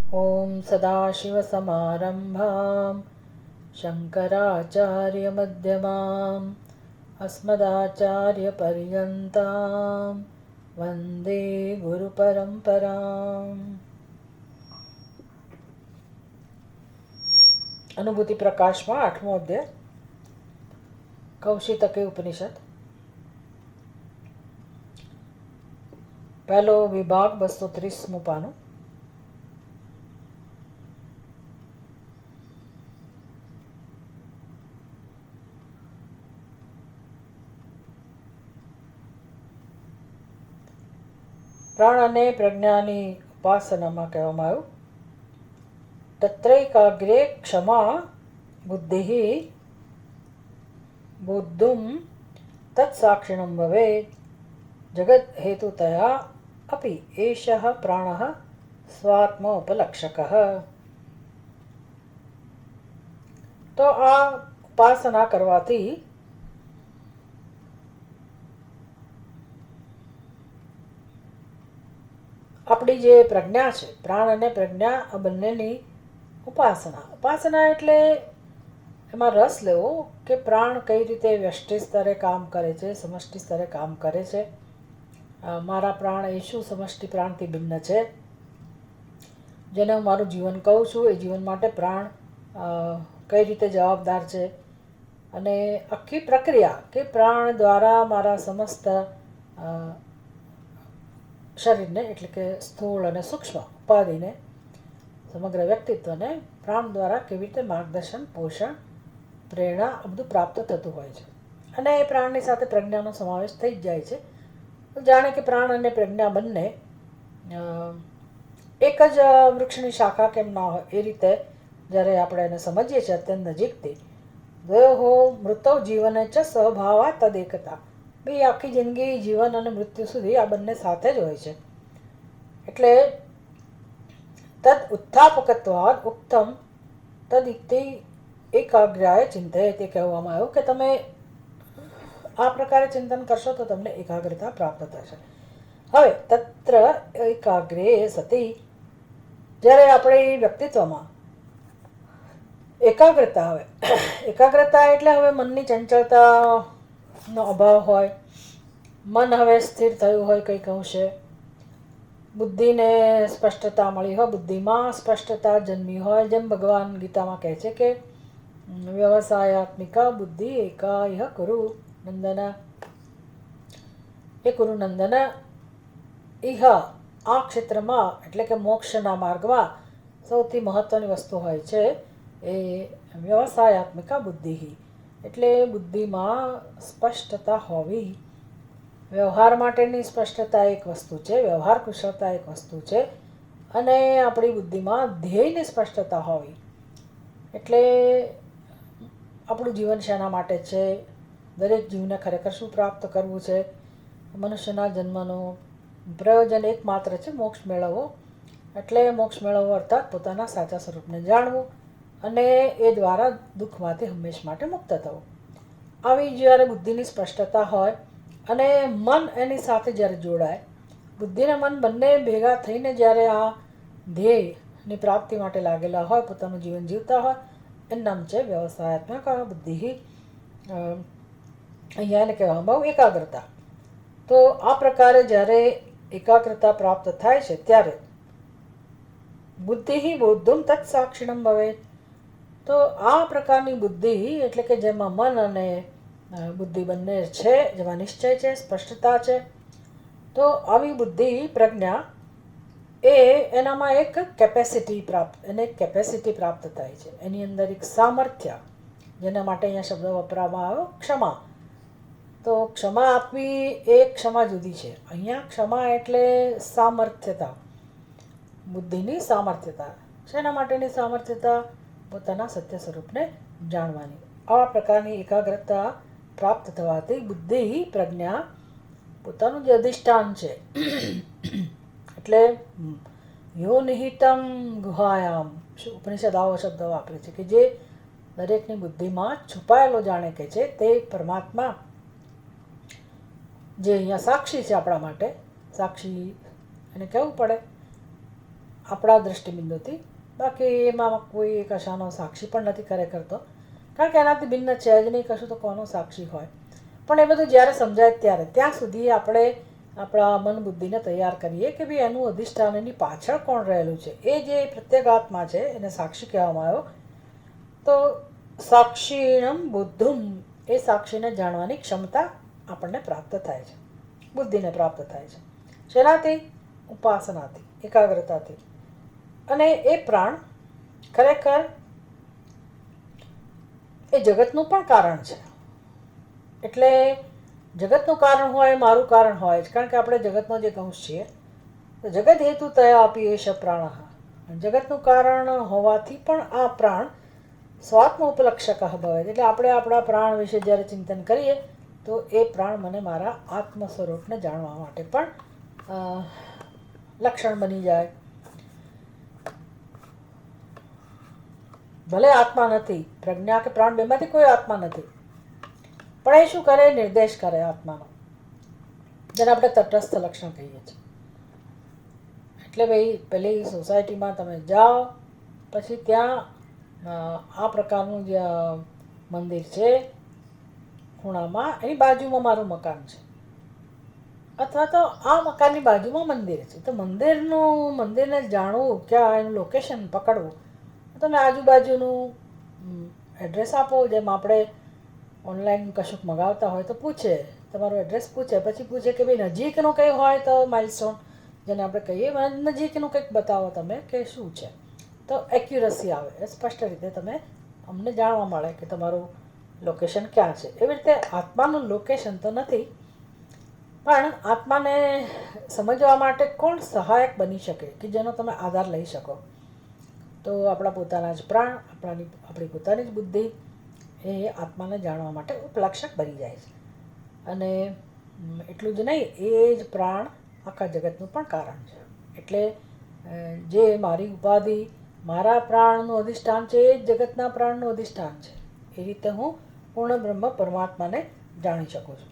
ॐ सदाशिवसमारम्भां शङ्कराचार्यमध्यमाम् अस्मदाचार्यपर्यन्तां वन्दे गुरुपरम्पराम्। अनुभूति प्रकाशમાં 8મો અધ્યાય કૌશિતકી ઉપનિષદ, પહેલો વિભાગ 230મું પાનું. પ્રાણ અને પ્રજ્ઞાની ઉપાસનામાં કહેવામાં આવ્યું, તત્રૈકાગ્રે ક્ષમા બુદ્ધિ બોદ્ધુમ તત્સાક્ષિણમ ભવેત જગત હેતુતયા અપि એષઃ પ્રાણઃ સ્વાત્મોપલક્ષકઃ. તો આ ઉપાસના કરવાથી આપણી જે પ્રજ્ઞા છે, પ્રાણ અને પ્રજ્ઞા, આ બંનેની ઉપાસના એટલે એમાં રસ લેવો કે પ્રાણ કઈ રીતે વ્યષ્ટિ સ્તરે કામ કરે છે, સમષ્ટિ સ્તરે કામ કરે છે, મારા પ્રાણ એ શું સમષ્ટિ પ્રાણથી ભિન્ન છે, જેને હું મારું જીવન કહું છું એ જીવન માટે પ્રાણ કઈ રીતે જવાબદાર છે, અને આખી પ્રક્રિયા કે પ્રાણ દ્વારા મારા સમસ્ત શરીરને એટલે કે સ્થૂળ અને સૂક્ષ્મ ઉપાધિને, સમગ્ર વ્યક્તિત્વને પ્રાણ દ્વારા કેવી રીતે માર્ગદર્શન, પોષણ, પ્રેરણા આ બધું પ્રાપ્ત થતું હોય છે. અને એ પ્રાણની સાથે પ્રજ્ઞાનો સમાવેશ થઈ જ જાય છે. જાણે કે પ્રાણ અને પ્રજ્ઞા બંને એક જ વૃક્ષની શાખા કેમ ના હોય એ રીતે જ્યારે આપણે એને સમજીએ છીએ અત્યંત નજીકથી, દ્વયોઃ મૃતૌ જીવને ચ સ્વભાવા તદેકતા, ભાઈ આખી જિંદગી જીવન અને મૃત્યુ સુધી આ બંને સાથે જ હોય છે. એટલે તદ ઉત્થાપકત્વાદ ઉક્તમ તદિતિ એકાગ્રાય ચિંતય, તે કહેવામાં આવ્યું કે તમે આ પ્રકારે ચિંતન કરશો તો તમને એકાગ્રતા પ્રાપ્ત થશે. હવે તત્ર એકાગ્રે સતી, જ્યારે આપણે વ્યક્તિત્વમાં એકાગ્રતા આવે, એકાગ્રતા એટલે હવે મનની ચંચળતાનો અભાવ હોય, મન હવે સ્થિર થયું હોય કંઈક અંશે, બુદ્ધિને સ્પષ્ટતા મળી હોય, બુદ્ધિમાં સ્પષ્ટતા જન્મી હોય, જેમ ભગવાન ગીતામાં કહે છે કે વ્યવસાયાત્મિકા બુદ્ધિ એકા ઇહ કુરુ નંદન, એ કુરુ નંદન ઇહ, આ ક્ષેત્રમાં એટલે કે મોક્ષના માર્ગમાં સૌથી મહત્ત્વની વસ્તુ હોય છે એ વ્યવસાયાત્મિકા બુદ્ધિ, એટલે બુદ્ધિમાં સ્પષ્ટતા હોવી. વ્યવહાર માટેની સ્પષ્ટતા એક વસ્તુ છે, વ્યવહાર કુશળતા એક વસ્તુ છે, અને આપણી બુદ્ધિમાં ધ્યેયની સ્પષ્ટતા હોવી. એટલે આપણું જીવન શેના માટે છે, દરેક જીવને ખરેખર શું પ્રાપ્ત કરવું છે, મનુષ્યના જન્મનું પ્રયોજન એકમાત્ર છે મોક્ષ મેળવવો. એટલે મોક્ષ મેળવવો અર્થાત પોતાના સાચા સ્વરૂપને જાણવું અને એ દ્વારા દુઃખમાંથી હંમેશ માટે મુક્ત થવું. આવી જ્યારે બુદ્ધિની સ્પષ્ટતા હોય અને મન એની સાથે જ્યારે જોડાય, બુદ્ધિ અને મન બંને ભેગા થઈને જ્યારે આ ધ્યેયની પ્રાપ્તિ માટે લાગેલા હોય, પોતાનું જીવન જીવતા હોય, એનું નામ છે વ્યવસાયાત્મક બુદ્ધિ. અહીંયા એને કહેવામાં બહુ એકાગ્રતા. તો આ પ્રકારે જ્યારે એકાગ્રતા પ્રાપ્ત થાય છે ત્યારે બુદ્ધિ બોદ્ધુમ તત્સાક્ષિણમ ભવેત, તો આ પ્રકારની બુદ્ધિ એટલે કે જેમાં મન અને બુદ્ધિ બંને છે, જેમાં નિશ્ચય છે, સ્પષ્ટતા છે, તો આવી બુદ્ધિ પ્રજ્ઞા એ એનામાં એક કેપેસિટી પ્રાપ્ત થાય છે, એની અંદર એક સામર્થ્ય, જેના માટે અહીંયા શબ્દ વપરાવામાં આવ્યો ક્ષમા. તો ક્ષમા આપવી એ ક્ષમા જુદી છે. અહીંયા ક્ષમા એટલે સામર્થ્યતા, બુદ્ધિની સામર્થ્યતા. શેના માટેની સામર્થ્યતા? પોતાના સત્ય સ્વરૂપને જાણવાની. આ પ્રકારની એકાગ્રતા પ્રાપ્ત થવાથી બુદ્ધિ પ્રજ્ઞા પોતાનું જે અધિષ્ઠાન છે એટલે યો નિહિતમ ગુહાયામ, ઉપનિષદ આવો શબ્દ વાપરે છે કે જે દરેકની બુદ્ધિમાં છુપાયેલો જાણે કે છે તે પરમાત્મા, જે અહીંયા સાક્ષી છે આપણા માટે, સાક્ષી એને કહેવું પડે, આપણા દૃષ્ટિબિંદુથી. બાકી એમાં કોઈ કશાનો સાક્ષી પણ નથી ખરેખર તો, કારણ કે એનાથી ભિન્ન છે જ નહીં કશું, તો કોનો સાક્ષી હોય. પણ એ બધું જ્યારે સમજાય ત્યારે, ત્યાં સુધી આપણે આપણા મન બુદ્ધિને તૈયાર કરીએ કે ભાઈ એનું અધિષ્ઠાન, એની પાછળ કોણ રહેલું છે. એ જે પ્રત્યેગાત્મા છે એને સાક્ષી કહેવામાં આવ્યો. તો સાક્ષીણમ બુદ્ધુમ, એ સાક્ષીને જાણવાની ક્ષમતા આપણને પ્રાપ્ત થાય છે, બુદ્ધિને પ્રાપ્ત થાય છે. શેનાથી? ઉપાસનાથી, એકાગ્રતાથી. અને એ પ્રાણ ખરેખર એ જગતનું પણ કારણ છે. એટલે જગતનું કારણ હોય, મારું કારણ હોય જ, કારણ કે આપણે જગતનો જે અંશ છીએ. તો જગત હેતુ તયા આપી એશ પ્રાણ, જગતનું કારણ હોવાથી પણ આ પ્રાણ સ્વાત્મ ઉપલક્ષક ભવે. એટલે આપણે આપણા પ્રાણ વિશે જ્યારે ચિંતન કરીએ તો એ પ્રાણ મને મારા આત્મ સ્વરૂપને જાણવા માટે પણ લક્ષણ બની જાય. ભલે આત્મા નથી, પ્રજ્ઞા કે પ્રાણ બેમાંથી કોઈ આત્મા નથી, પણ એ શું કરે? નિર્દેશ કરે આત્માનો, જેને આપણે તટસ્થ લક્ષણ કહીએ છીએ. એટલે ભાઈ પેલી સોસાયટીમાં તમે જાઓ, પછી ત્યાં આ પ્રકારનું જે મંદિર છે ખૂણામાં, એની બાજુમાં મારું મકાન છે, અથવા તો આ મકાનની બાજુમાં મંદિર છે. તો મંદિરને જાણવું, ક્યાં એનું લોકેશન પકડવું, તમે આજુબાજુનું એડ્રેસ આપો. જેમ આપણે ઓનલાઈન કશુંક મંગાવતા હોય તો પૂછે, તમારું એડ્રેસ પૂછે, પછી પૂછે કે ભાઈ નજીકનું કંઈ હોય તો માઇલસ્ટોન, જેને આપણે કહીએ નજીકનું કંઈક બતાવો તમે કે શું છે. તો એક્યુરસી આવે, સ્પષ્ટ રીતે તમે અમને જાણવા મળે કે તમારું લોકેશન ક્યાં છે. એવી રીતે આત્માનું લોકેશન તો નથી, પણ આત્માને સમજવા માટે કોણ સહાયક બની શકે કે જેનો તમે આધાર લઈ શકો? તો આપણા પોતાના જ પ્રાણ, આપણી પોતાની જ બુદ્ધિ એ આત્માને જાણવા માટે ઉપલક્ષક બની જાય છે. અને એટલું જ નહીં, એ જ પ્રાણ આખા જગતનું પણ કારણ છે. એટલે જે મારી ઉપાધિ, મારા પ્રાણનું અધિષ્ઠાન છે, એ જ જગતના પ્રાણનું અધિષ્ઠાન છે. એ રીતે હું પૂર્ણ બ્રહ્મ પરમાત્માને જાણી શકું છું.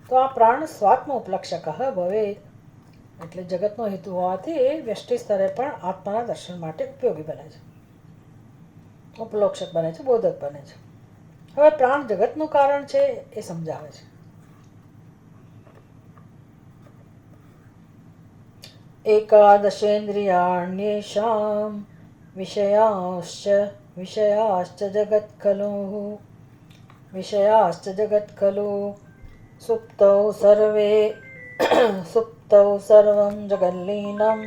તો આ પ્રાણ સ્વાત્મ ઉપલક્ષક ભવે, એટલે જગતનો હેતુ હોવાથી એ વ્યષ્ટિ સ્તરે પણ આત્માના દર્શન માટે ઉપયોગી બને છે, ઉપલક્ષક બને છે, બોધક બને છે. હવે પ્રાણ જગતનું કારણ છે એ સમજાવે છે. એકાદશેન્દ્રિયાણ્યેષાં વિષયાશ્ચ જગત ખલુ, વિષયાશ્ચ જગત ખલુ સુપ્તૌ સર્વે સુપ્તૌ સર્વં જગલ્લીનં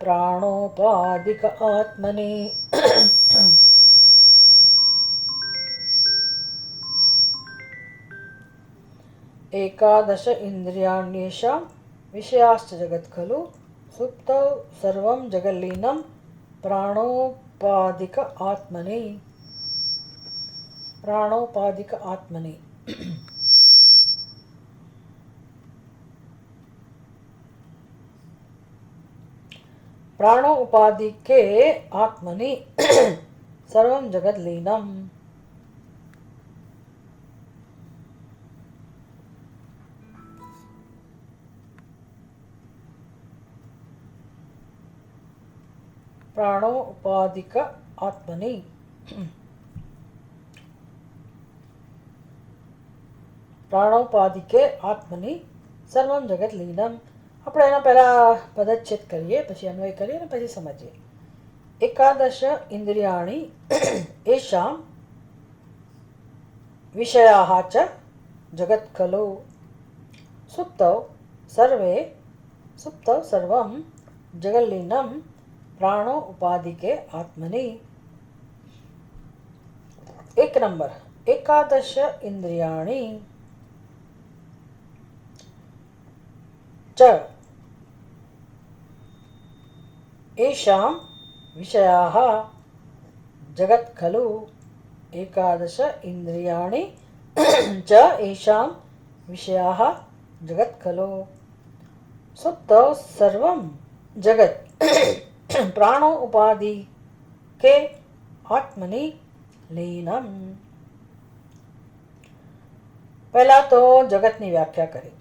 પ્રાણોપાધિક આત્મની. એકાદશ ઇન્દ્રિયાણ્યેષાં વિષયાશ્ચ જગત ખલુ સુપ્તૌ સર્વં જગલ્લીનં પ્રાણોપાધિક આત્મની. પ્રાણોપાધિક આત્મની. प्राणो उपाधिके आत्मनि सर्वं जगत् लीनम्. प्राणो उपाधिक आत्मनि. प्राणोपाधिके आत्मनि सर्वं जगत् लीनम्. આપણે એના પહેલાં પદચ્છેદ કરીએ, પછી અન્વય કરીએ ને પછી સમજીએ. એકાદશ ઇન્દ્રિયાણી એષાં વિષયાઃ ચ જગત ખલુ સુપ્તૌ સર્વં જગલ્લીનં પ્રાણો ઉપાધિકે આત્મની. એક નંબર, એકાદશ ઇન્દ્રિયાણી ચ एषां विषयाः जगत् खलु. एकादश इन्द्रियाणि च एषां विषयाः जगत् खलु सुप्तौ सर्वं जगत् प्राणो उपाधि के आत्मनि लीनम्. પહેલા તો જગતની વ્યાખ્યા કરી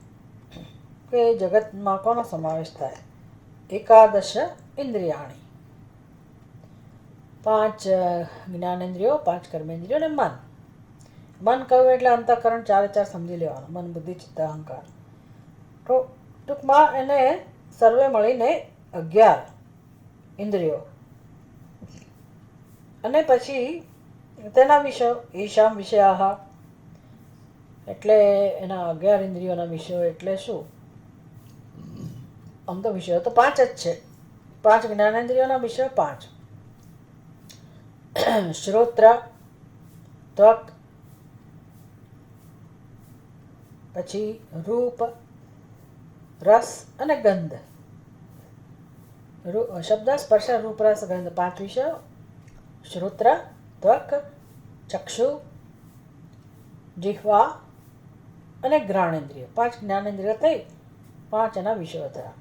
કે જગતમાં કોનો સમાવેશ થાય? એકાદશ ઇન્દ્રિયાણી, 5 જ્ઞાનેન્દ્રિયો, 5 કર્મેન્દ્રિયો અને મન. મન કહ્યું એટલે અંતઃકરણ ચારે ચાર સમજી લેવાનું. મન, બુદ્ધિ, ચિત્ત, અહંકાર. તો ટૂંકમાં એને સર્વે મળીને 11 ઇન્દ્રિયો. અને પછી તેના વિષયો ઈશામ વિષયા, એટલે એના 11 ઇન્દ્રિયોના વિષયો એટલે શું? આમ તો વિષયો તો 5 જ છે. 5 જ્ઞાનેન્દ્રિયોના વિષયો 5: શ્રોત્ર, ત્વક, પછી રૂપ, રસ અને ગંધ. શબ્દ, સ્પર્શ, રૂપ, રસ, ગંધ, 5 વિષયો. શ્રોત્ર, ત્વક, ચક્ષુ, જીહ્વા અને ઘ્રાણેન્દ્રિય. 5 જ્ઞાનેન્દ્રિય થઈ, 5 એના વિષયો થયા.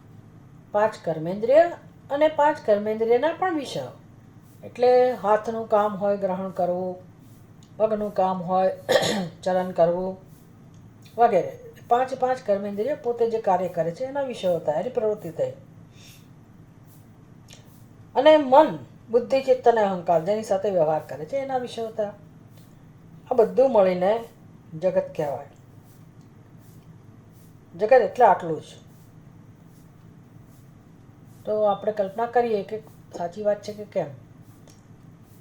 5 કર્મેન્દ્રિય અને 5 કર્મેન્દ્રિયના પણ વિષયો. એટલે હાથનું કામ હોય ગ્રહણ કરવું, પગનું કામ હોય ચલન કરવું વગેરે. 5 કર્મેન્દ્રિય પોતે જે કાર્ય કરે છે એના વિષયો થાય, એની પ્રવૃત્તિ થઈ. અને મન, બુદ્ધિ, ચિત્ત અને અહંકાર જેની સાથે વ્યવહાર કરે છે એના વિષયો થયા. આ બધું મળીને જગત કહેવાય. જગત એટલે આટલું જ. તો આપણે કલ્પના કરીએ કે સાચી વાત છે કે કેમ.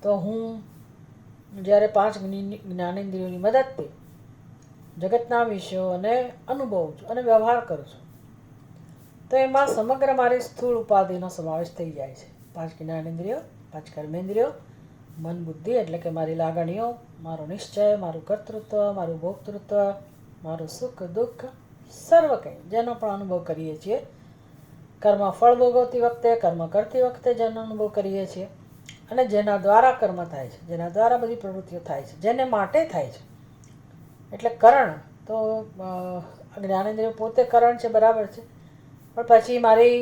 તો હું જ્યારે 5 જ્ઞાનેન્દ્રિયોની મદદથી જગતના વિષયોને અનુભવું છું અને વ્યવહાર કરું છું, તો એમાં સમગ્ર મારી સ્થૂળ ઉપાધિનો સમાવેશ થઈ જાય છે. 5 જ્ઞાનેન્દ્રિયો, 5 કર્મેન્દ્રિયો, મન, બુદ્ધિ એટલે કે મારી લાગણીઓ, મારો નિશ્ચય, મારું કર્તૃત્વ, મારું ભોક્તૃત્વ, મારું સુખ દુઃખ, સર્વ કંઈ જેનો પણ અનુભવ કરીએ છીએ. કર્મ ફળ ભોગવતી વખતે, કર્મ કરતી વખતે જેનો અનુભવ કરીએ છીએ, અને જેના દ્વારા કર્મ થાય છે, જેના દ્વારા બધી પ્રવૃત્તિઓ થાય છે, જેને માટે થાય છે. એટલે કરણ તો જ્ઞાનેન્દ્રિય પોતે કરણ છે, બરાબર છે. પણ પછી મારી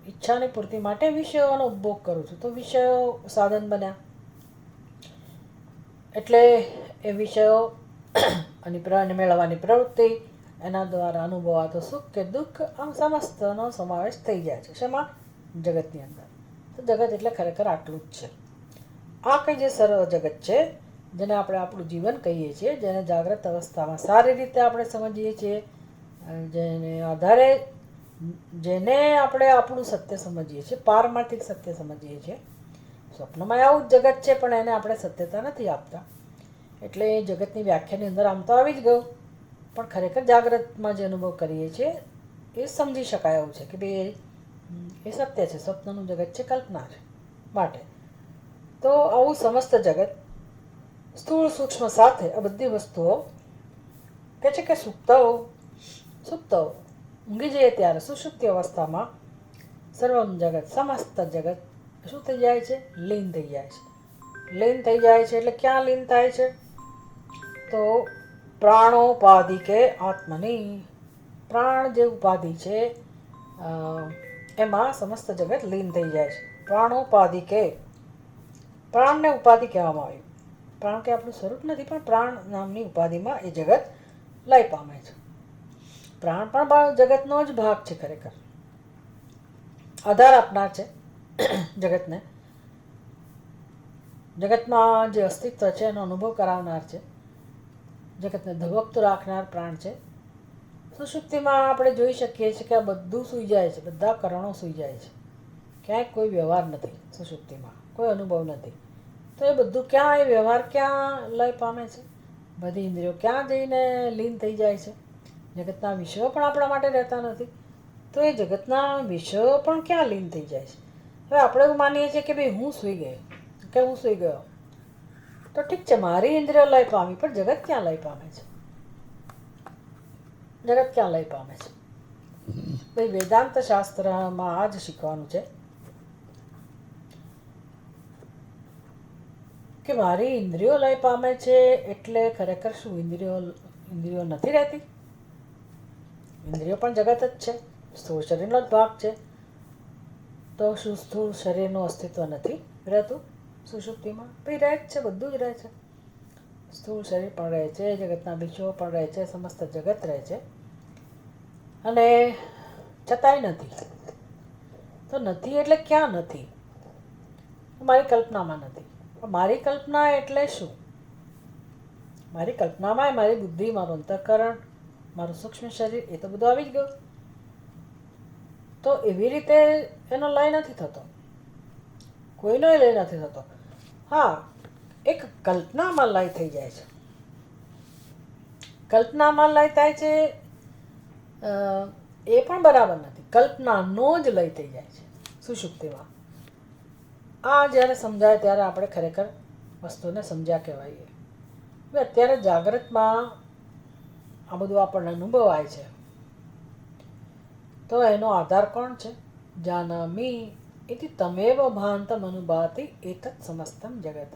ઈચ્છાની પૂર્તિ માટે વિષયોનો ઉપભોગ કરું છું, તો વિષયો સાધન બન્યા. એટલે એ વિષયો અને મેળવવાની પ્રવૃત્તિ, એના દ્વારા અનુભવાતો સુખ કે દુઃખ, આમ સમસ્તનો સમાવેશ થઈ જાય છે. શેમાં? જગતની અંદર. તો જગત એટલે ખરેખર આટલું જ છે. આ કંઈ જે સર્વ જગત છે, જેને આપણે આપણું જીવન કહીએ છીએ, જેને જાગ્રત અવસ્થામાં સારી રીતે આપણે સમજીએ છીએ, જેને આધારે જેને આપણે આપણું સત્ય સમજીએ છીએ, પારમાર્થિક સત્ય સમજીએ છીએ. સ્વપ્નમાં આવું જ જગત છે, પણ એને આપણે સત્યતા નથી આપતા. એટલે એ જગતની વ્યાખ્યાની અંદર આમ તો આવી જ ગયું, પણ ખરેખર જાગ્રતમાં જે અનુભવ કરીએ છીએ એ સમજી શકાય એવું છે કે ભાઈ એ સત્ય છે, સ્વપ્નનું જગત છે, કલ્પના છે. માટે તો આવું સમસ્ત જગત સ્થૂળ સૂક્ષ્મ સાથે આ બધી વસ્તુઓ કહે છે કે સુપ્તો ઊંઘી જઈએ ત્યારે સુષુપ્તિ અવસ્થામાં સર્વમ જગત, સમસ્ત જગત શું થઈ જાય છે? લીન થઈ જાય છે. લીન થઈ જાય છે એટલે ક્યાં લીન થાય છે? તો પ્રાણોપાધિકે આત્મની, પ્રાણ જે ઉપાધિ છે એમાં સમસ્ત જગત લીન થઈ જાય છે. પ્રાણોપાધિકે, પ્રાણને ઉપાધિ કહેવામાં આવી. પ્રાણ કે આપણું સ્વરૂપ નથી, પણ પ્રાણ નામની ઉપાધિમાં એ જગત લય પામે છે. પ્રાણ પણ જગતનો જ ભાગ છે, ખરેખર આધાર આપનાર છે જગતને. જગતમાં જે અસ્તિત્વ છે એનો અનુભવ કરાવનાર છે, જગતને ધબકતું રાખનાર પ્રાણ છે. સુષુપ્તિમાં આપણે જોઈ શકીએ છીએ કે આ બધું સૂઈ જાય છે, બધા કરણો સૂઈ જાય છે, ક્યાંય કોઈ વ્યવહાર નથી. સુષુપ્તિમાં કોઈ અનુભવ નથી. તો એ બધું ક્યાં, એ વ્યવહાર ક્યાં લય પામે છે? બધી ઇન્દ્રિયો ક્યાં જઈને લીન થઈ જાય છે? જગતના વિષયો પણ આપણા માટે રહેતા નથી, તો એ જગતના વિષયો પણ ક્યાં લીન થઈ જાય છે? હવે આપણે એવું માનીએ છીએ કે ભાઈ હું સૂઈ ગયો, કે હું સૂઈ ગયો, તો ઠીક છે, મારી ઇન્દ્રિયો લય પામી, પણ જગત ક્યાં લય પામે છે? જગત ક્યાં લય પામે છે? ભાઈ વેદાંત શાસ્ત્રમાં આ જ શીખવાનું છે કે મારી ઇન્દ્રિયો લય પામે છે એટલે ખરેખર શું ઇન્દ્રિયો નથી રહેતી? ઇન્દ્રિયો પણ જગત જ છે, સ્થૂળ શરીરનો જ ભાગ છે. તો શું સ્થૂળ શરીરનું અસ્તિત્વ નથી રહેતું સુષુપ્તિમાં? ભાઈ રહે જ છે, બધું જ રહે છે. સ્થૂળ શરીર પણ રહે છે, જગતના વિષયો પણ રહે છે, સમસ્ત જગત રહે છે, અને છતાંય નથી. તો નથી એટલે ક્યાં નથી? મારી કલ્પનામાં નથી. પણ મારી કલ્પના એટલે શું? મારી કલ્પનામાં મારી બુદ્ધિ, મારું અંતઃકરણ, મારું સૂક્ષ્મ શરીર, એ તો બધું આવી જ ગયું. તો એવી રીતે એનો લય નથી થતો, કોઈનો લય નથી થતો. હા, એક કલ્પનામાં લય થઈ જાય છે. કલ્પનામાં લય થાય છે એ પણ બરાબર નથી. કલ્પનાનો જ લય થઈ જાય છે સુષુપ્તિમાં. આ જ્યારે સમજાય ત્યારે આપણે ખરેખર વસ્તુને સમજ્યા કહેવાઈએ. અત્યારે જાગ્રતમાં આ બધું આપણને અનુભવાય છે, તો એનો આધાર કોણ છે? જાનામી ઇતિ તમેવ ભાંતમ અનુભાતિ એતત સમસ્તમ જગત.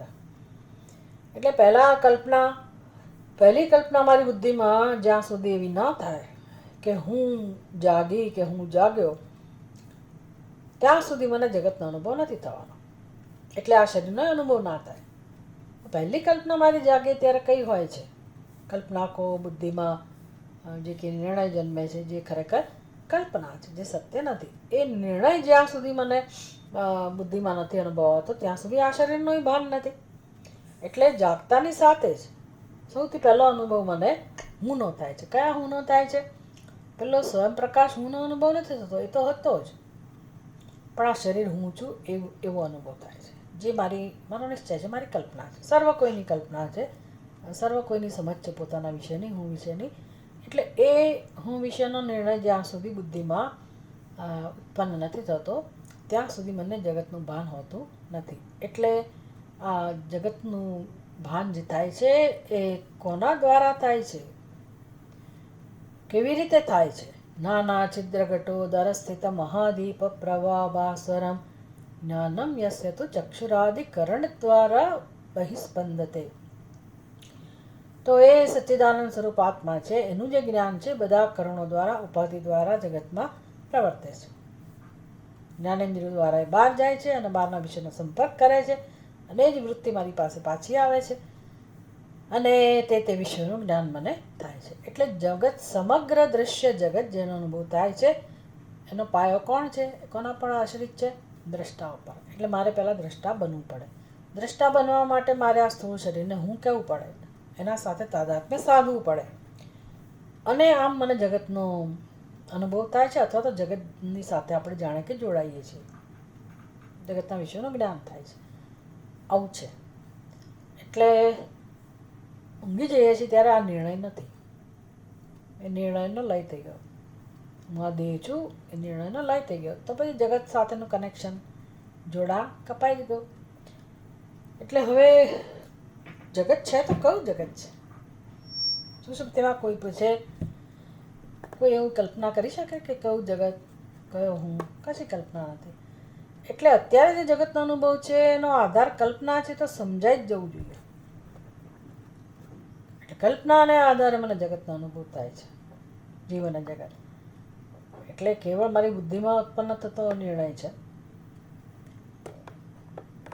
એટલે પહેલી કલ્પના મારી બુદ્ધિમાં જ્યાં સુધી એવી ન થાય કે હું જાગી કે હું જાગ્યો, ત્યાં સુધી મને જગતનો અનુભવ નથી થવાનો. એટલે આ શરીરનો અનુભવ ના થાય. પહેલી કલ્પના મારી જાગે ત્યારે કઈ હોય છે? કલ્પના કો બુદ્ધિમાં જે કે નિર્ણય જન્મે છે, જે ખરેખર કલ્પના છે, જે સત્ય નથી. એ નિર્ણય જ્યાં સુધી મને બુદ્ધિમાં નથી અનુભવાતો ત્યાં સુધી આ શરીરનો ભાન નથી. એટલે જાગતાની સાથે જ સૌથી પહેલો અનુભવ મને હુંનો થાય છે. કયા હુંનો થાય છે? પેલો સ્વયંપ્રકાશ હુંનો અનુભવ નથી થતો, એ તો હતો જ, પણ આ શરીર હું છું એવો અનુભવ થાય છે. જે મારો નિશ્ચય છે, મારી કલ્પના છે, સર્વ કોઈની કલ્પના છે, સર્વ કોઈની સમજ છે પોતાના વિશેની, હું વિશેની. એટલે એ હું વિશેનો નિર્ણય જ્યાં સુધી બુદ્ધિમાં ઉત્પન્ન નથી થતો ત્યાં સુધી મને જગતનું ભાન હોતું નથી. એટલે આ જગતનું ભાન જે થાય છે એ કોના દ્વારા થાય છે? કેવી રીતે થાય છે? નાના છિદ્રઘટો દરસ્થિત મહાદીપ પ્રવાભાસ્વરમ જ્ઞાનમ યસ્ય તુ ચક્ષુરાદિકરણ દ્વારા બહિસ્પંદતે. તો એ સચ્ચિદાનંદ સ્વરૂપ આત્મા છે, એનું જે જ્ઞાન છે બધા કરણો દ્વારા, ઉપાધિ દ્વારા જગતમાં પ્રવર્તે છે. જ્ઞાનેન્દ્રિયો દ્વારા એ બહાર જાય છે અને બહારના વિષયનો સંપર્ક કરે છે, અને એ જ વૃત્તિ મારી પાસે પાછી આવે છે અને તે વિષયનું જ્ઞાન મને થાય છે. એટલે જગત, સમગ્ર દૃશ્ય જગત જેનો અનુભવ થાય છે, એનો પાયો કોણ છે? કોના પર આશ્રિત છે? દ્રષ્ટા ઉપર. એટલે મારે પહેલાં દ્રષ્ટા બનવું પડે. દ્રષ્ટા બનવા માટે મારે આ સ્થૂળ શરીરને હું કહેવું પડે, એના સાથે તાદાત્મ્ય સાધવું પડે, અને આમ મને જગતનો અનુભવ થાય છે, અથવા તો જગતની સાથે આપણે જાણે કે જોડાઈએ છીએ, જગતના વિષયનું જ્ઞાન થાય છે. આવું છે. એટલે ઊંઘી જઈએ છીએ ત્યારે આ નિર્ણય નથી, એ નિર્ણયનો લય થઈ ગયો. હું આ દેહ છું, એ નિર્ણયનો લય થઈ ગયો. તો પછી જગત સાથેનું કનેક્શન, જોડાણ કપાઈ ગયું. એટલે હવે જગત છે તો કયું જગત છે? સુષુપ્તિમાં કોઈ પૂછે, કોઈ એવું કલ્પના કરી શકે કે કયું જગત, કયો હું? કશી કલ્પના નથી. એટલે અત્યારે જે જગતનો અનુભવ છે એનો આધાર કલ્પના છે, તો સમજાઈ જ જવું જોઈએ. એટલે કલ્પનાને આધારે મને જગતનો અનુભવ થાય છે, જીવન જગત. એટલે કેવળ મારી બુદ્ધિમાં ઉત્પન્ન થતો નિર્ણય છે,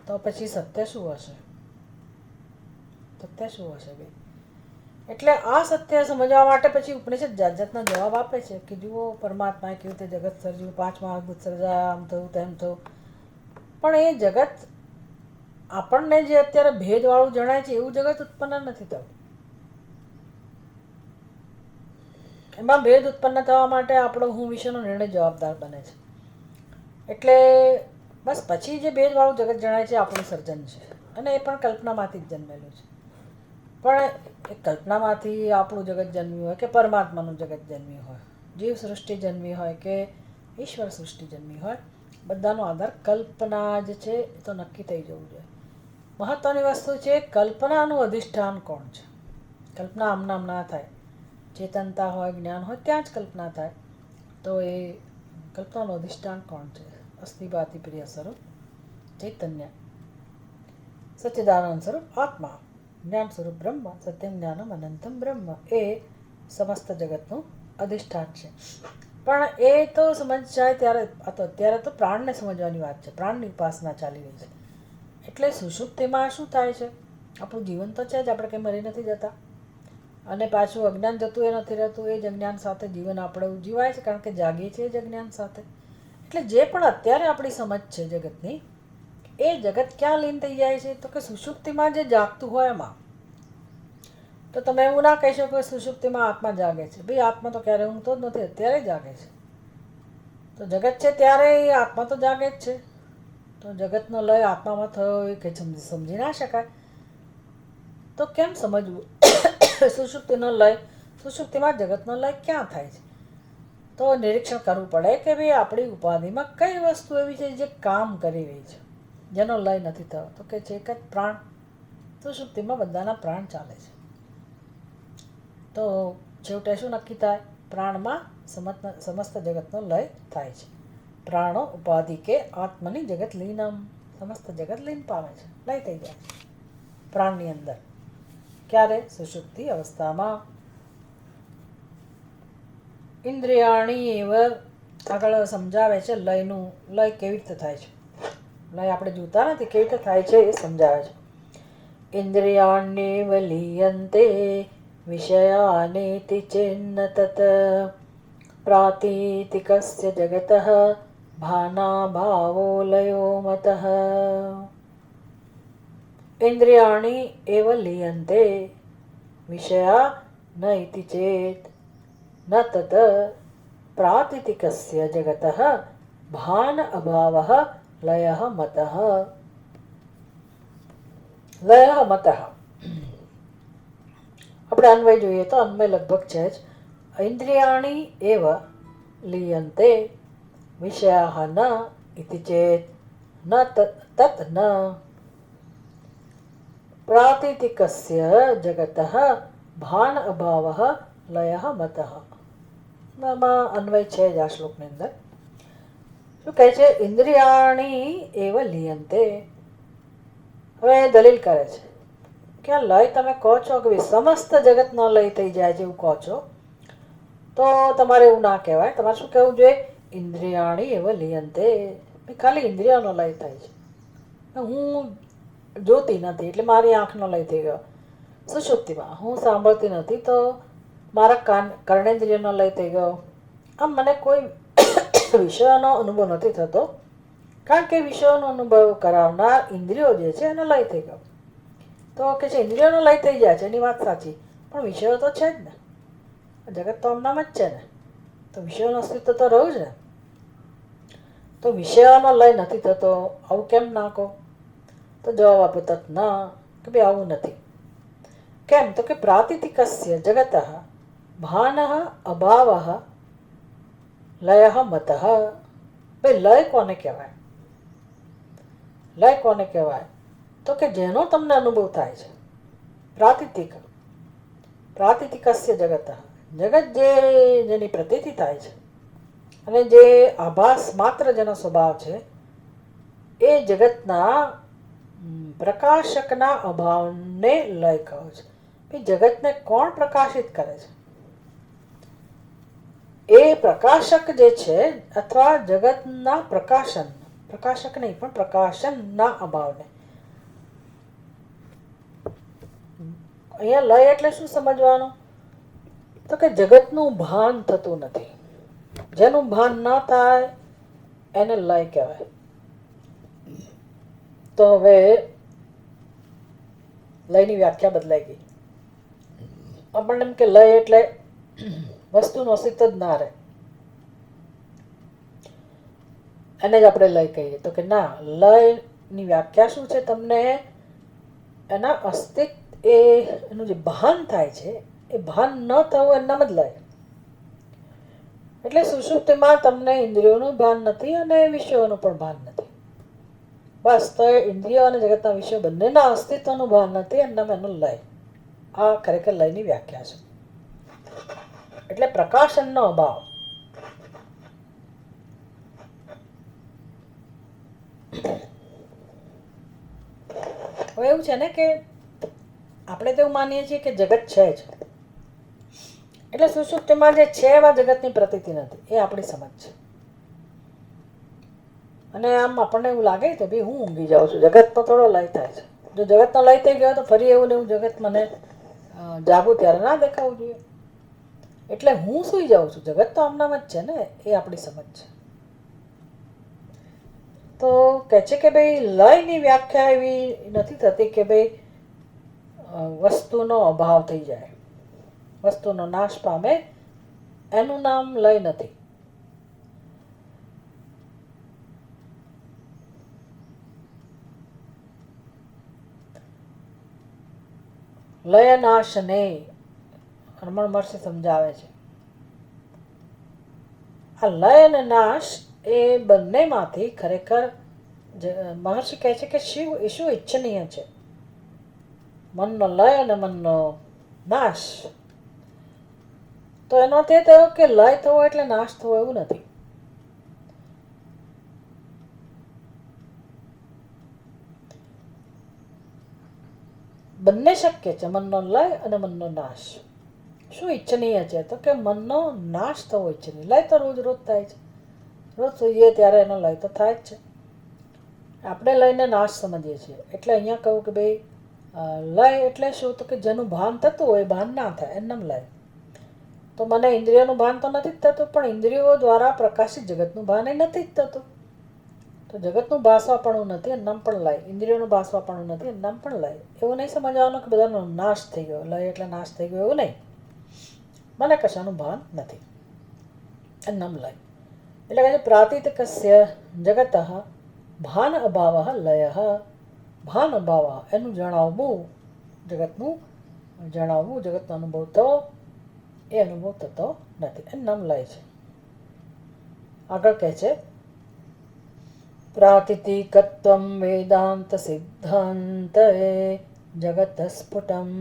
તો પછી સત્ય શું હશે? સત્ય શું હશે ભાઈ? એટલે આ સત્ય સમજવા માટે પછી ઉપનિષદ જાત જાતના જવાબ આપે છે કે જુઓ, પરમાત્માએ કેવી રીતે જગત સર્જ્યું, 5 મહાભૂત સર્જાયા, આમ થયું તેમ થયું. પણ એ જગત આપણને જે અત્યારે ભેદવાળું જણાય છે એવું જગત ઉત્પન્ન નથી થયું. એમાં ભેદ ઉત્પન્ન થવા માટે આપણો હું વિશેનો નિર્ણય જવાબદાર બને છે. એટલે બસ પછી જે ભેદવાળું જગત જણાય છે આપણું સર્જન છે, અને એ પણ કલ્પનામાંથી જ જન્મેલું છે. પણ એ કલ્પનામાંથી આપણું જગત જન્મ્યું હોય કે પરમાત્માનું જગત જન્મ્યું હોય, જીવ સૃષ્ટિ જન્મી હોય કે ઈશ્વર સૃષ્ટિ જન્મી હોય, બધાનો આધાર કલ્પના જ છે. એ તો નક્કી થઈ જવું જોઈએ. મહત્ત્વની વસ્તુ છે કલ્પનાનું અધિષ્ઠાન કોણ છે. કલ્પના આમ નામ ના થાય. ચેતનતા હોય, જ્ઞાન હોય, ત્યાં જ કલ્પના થાય. તો એ કલ્પનાનું અધિષ્ઠાન કોણ છે? અસ્થિ ભાતિ પ્રિય સ્વરૂપ ચૈતન્ય, સચ્ચિદાનંદ સ્વરૂપ આત્મા, જ્ઞાન સ્વરૂપ બ્રહ્મ, સત્યમ જ્ઞાનમ અનંતમ બ્રહ્મ. એ સમસ્ત જગતનું અધિષ્ઠાન છે. પણ એ તો સમજ જાય ત્યારે, અત્યારે તો પ્રાણને સમજવાની વાત છે, પ્રાણની ઉપાસના ચાલી રહી છે. એટલે સુષુપ્તિમાં શું થાય છે? આપણું જીવન તો છે જ, આપણે કંઈ મરી નથી જતા, અને પાછું અજ્ઞાન જતું એ નથી રહેતું. એ જ અજ્ઞાન સાથે જીવન આપણે જીવાય છે, કારણ કે જાગીએ છીએ જ અજ્ઞાન સાથે. એટલે જે પણ અત્યારે આપણી સમજ છે જગતની, એ જગત ક્યાં લીન થઈ જાય છે? તો કે સુષુપ્તિમાં જે જાગતું હોય એમાં. તો તમે એવું ના કહી શકો કે સુષુપ્તિમાં આત્મા જાગે છે. ભાઈ આત્મા તો ક્યારે ઊંઘતો જ નથી, અત્યારે જાગે છે. તો જગત છે ત્યારે એ આત્મા તો જાગે જ છે. તો જગતનો લય આત્મામાં થયો એ કંઈ સમજી ના શકાય. તો કેમ સમજવું સુષુપ્તિનો લય? સુષુપ્તિમાં જગતનો લય ક્યાં થાય છે? તો નિરીક્ષણ કરવું પડે કે ભાઈ આપણી ઉપાધિમાં કઈ વસ્તુ એવી છે જે કામ કરી રહી છે, જેનો લય નથી થયો? તો કે છે એક જ પ્રાણ. સુષુપ્તિમાં બધાના પ્રાણ ચાલે છે. તો છેવટે શું નક્કી થાય? પ્રાણમાં સમસ્ત જગતનો લય થાય છે. પ્રાણો ઉપાધિ કે આત્મની જગત લીનમ. સમસ્ત જગત લીન પામે છે, લય થઈ જાય છે પ્રાણની અંદર. ક્યારે? સુષુપ્તિ અવસ્થામાં. ઇન્દ્રિયાણી એવ આગળ સમજાવે છે લયનું. લય કેવી રીતે થાય છે? લય આપણે જોતા નથી, કેવી રીતે થાય છે એ સમજાવે છે. ઇન્દ્રિયાણ્યેવ લીયન્તે વિષયાનેતિ ચેન્ન તત પ્રાતીતિકસ્ય જગતઃ ભાનાભાવો લયો મતઃ. ઇન્દ્રિયાણી એવ લીયન્તે વિષયા ન ઇતિ ચેત ન તત પ્રાતીતિકસ્ય જગતઃ ભાન અભાવઃ લયઃ મતઃ. લયઃ મતઃ આપણે અન્વય જોઈએ તો અન્વય લગભગ છે જ. ઇન્દ્રિયાણી એવ લીયન્તે વિષયાઃ ન ઇતિ ચેત ન તત ન પ્રાતીતિકસ્ય જગતઃ ભાન અભાવઃ લયઃ મતઃ. આમાં અન્વય છે જ આ શ્લોકની અંદર. શું કહે છે? ઇન્દ્રિયાણી એવ લીયન્તે. હવે દલીલ કરે છે કે આ લય તમે કહો છો કે સમસ્ત જગતનો લય થઈ જાય છે એવું કહો છો, તો તમારે એવું ના કહેવાય. તમારે શું કહેવું જોઈએ? ઇન્દ્રિયાણી એવ લીયન્તે. ખાલી ઇન્દ્રિયોનો લય થાય છે. હું જોતી નથી એટલે મારી આંખનો લય થઈ ગયો. સુષુપ્તિમાં હું સાંભળતી નથી તો મારા કર્ણેન્દ્રિયનો લય થઈ ગયો. આમ મને કોઈ વિષયનો અનુભવ નથી થતો, કારણ કે વિષયોનો અનુભવ કરાવનાર ઇન્દ્રિયો જે છે એનો લય થઈ ગયો. તો કે છે ઇન્દ્રિયોનો લય થઈ જાય છે, એની વાત સાચી, પણ વિષયો તો છે જ ને. જગત તો આમનામ જ છે ને, તો વિષયોનું અસ્તિત્વ તો રહ્યું જ ને. તો વિષયોનો લય નથી થતો, આવું કેમ ના કહો? તો જવાબ આપો તત ના, કે ભાઈ આવું નથી. કેમ? તો કે પ્રાતીતિકસ્ય જગતઃ ભાનઃ અભાવઃ લયઃ મતઃ. ભાઈ લય કોને કહેવાય? લય કોને કહેવાય? તો કે જેનો તમને અનુભવ થાય છે. પ્રાતીતિક. પ્રાતીતિકસ્ય જગતઃ. જગત જેની પ્રતીતિ થાય છે અને જે આભાસ માત્ર જેનો સ્વભાવ છે, એ જગતના પ્રકાશકના અભાવને લય કહો છે. જગતને કોણ પ્રકાશિત કરે છે? એ પ્રકાશક જે છે, અથવા જગતના પ્રકાશક નહીં પણ પ્રકાશનના અભાવને. અહીંયા લય એટલે શું સમજવાનું? તો કે જગતનું ભાન થતું નથી. જેનું ભાન ના થાય એને લય કહેવાય. તો હવે લયની વ્યાખ્યા બદલાઈ ગઈ. આપણને એમ કે લય એટલે વસ્તુનું અસ્તિત્વ જ ના રહે, એને જ આપણે લય કહીએ. તો કે ના, લયની વ્યાખ્યા શું છે? તમને એના અસ્તિત્વ, એનું જે ભાન થાય છે એ ભાન ન થવું એનામ જ લય. એટલે સુષુપ્તિમાં તમને ઇન્દ્રિયોનું ભાન નથી અને વિષયોનું પણ ભાન નથી. બસ, તો એ ઇન્દ્રિયો અને જગતના વિષયો બંનેના અસ્તિત્વનું ભાન નથી, એનામ એનું લય. આ ખરેખર લયની વ્યાખ્યા છે. એટલે પ્રકાશનનો અભાવ. હવે એવું છે ને કે આપણે તો એવું માનીએ છીએ કે જગત છે જ, એટલે સુષુપ્તિમાં જે છે એવા જગતની પ્રતીતિ નથી, એ આપણી સમજ છે. અને આમ આપણને એવું લાગે કે ભાઈ હું ઊંઘી જાઉં છું, જગતનો થોડો લય થાય છે. જો જગતનો લય થઈ ગયો તો ફરી એવું ને એવું જગત મને જાગું ત્યારે ના દેખાવું જોઈએ. એટલે હું સૂઈ જાઉં છું, જગત તો આમનામ જ છે ને, એ આપણી સમજ છે. તો કહે છે કે ભાઈ લયની વ્યાખ્યા એવી નથી થતી કે ભાઈ વસ્તુનો અભાવ થઈ જાય, વસ્તુનો નાશ પામે, એનું નામ લય નથી. લય નાશને રમણ મહર્ષિ સમજાવે છે. આ લય અને નાશ એ બંનેમાંથી ખરેખર મહર્ષિ કહે છે કે શું ઈચ્છનીય છે? મનનો લય અને મનનો નાશ. તો એનો અર્થ એ થયો કે લય થવો એટલે નાશ થવો એવું નથી. બંને શક્ય છે, મનનો લય અને મનનો નાશ. શું ઈચ્છનીય છે? તો કે મનનો નાશ થવો ઈચ્છનીય. લય તો રોજ રોજ થાય છે, રોજ સૂઈએ ત્યારે એનો લય તો થાય જ છે. આપણે લયને નાશ સમજીએ છીએ. એટલે અહીંયા કહું કે ભાઈ લય એટલે શું? તો કે જેનું ભાન થતું હોય ભાન ના થાય એમનામ લય. તો મને ઇન્દ્રિયોનું ભાન તો નથી જ થતું, પણ ઇન્દ્રિયો દ્વારા પ્રકાશિત જગતનું ભાન એ નથી જ થતું. તો જગતનું ભાસવાપણું નથી એનું નામ પણ લય, ઇન્દ્રિયોનું ભાસવાપણું નથી એનું નામ પણ લય. એવું નહીં સમજવાનું કે બધાનો નાશ થઈ ગયો, લય એટલે નાશ થઈ ગયો, એવું નહીં. મને કશાનું ભાન નથી એનું નામ લય. એટલે કહે છે પ્રાતિતકસ્ય જગત ભાન અભાવ લય. ભાન અભાવ એનું જણાવવું, જગતનું જણાવવું, જગતનો અનુભવ થવો, એ અનુભવ થતો નથી, એનું નામ લય છે. આગળ કહે છે પ્રાતિતિકત્વમ વેદાંત સિદ્ધાંત જગત સ્ફુટમ.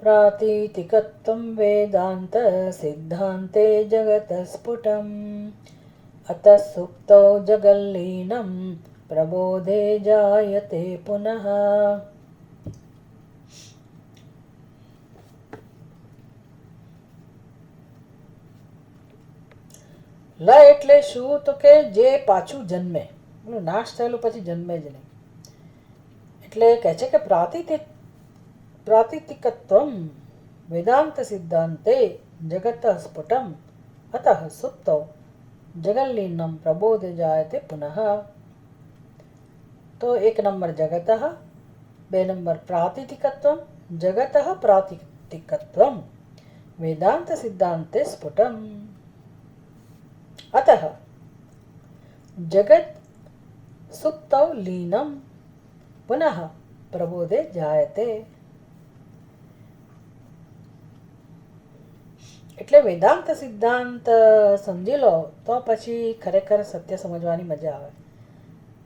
પ્રાતિતિકત્વમ વેદાંત સિદ્ધાંતે જગત સ્ફુટમ. અત સુપ્તો જગલ્લીનમ પ્રબોધે જાયતે પુનઃ. લય એટલે શું? તો કે જે પાછું જન્મે, નાશ થયેલું પછી જન્મે જ નહીં. એટલે કહે છે કે પ્રાતિતિકત્વમ વેદાંત સિદ્ધાંતે જગત સ્ફુટમ અતઃ સુપ્તો જગલ્લીનમ પ્રબોધે જાયતે પુનઃ. તો 1 નંબર જગત, 2 નંબર પ્રાતિતિકત્વમ. જગત પ્રાતિતિકત્વમ વેદાંત સિદ્ધાંતે સ્ફુટમ. अतः जगत सुप्तौ लीनं पुनः प्रबोधे जायते. એટલે વેદાંત સિદ્ધાંત સમજી લો તો પછી ખરેખર સત્ય સમજવાની મજા આવે.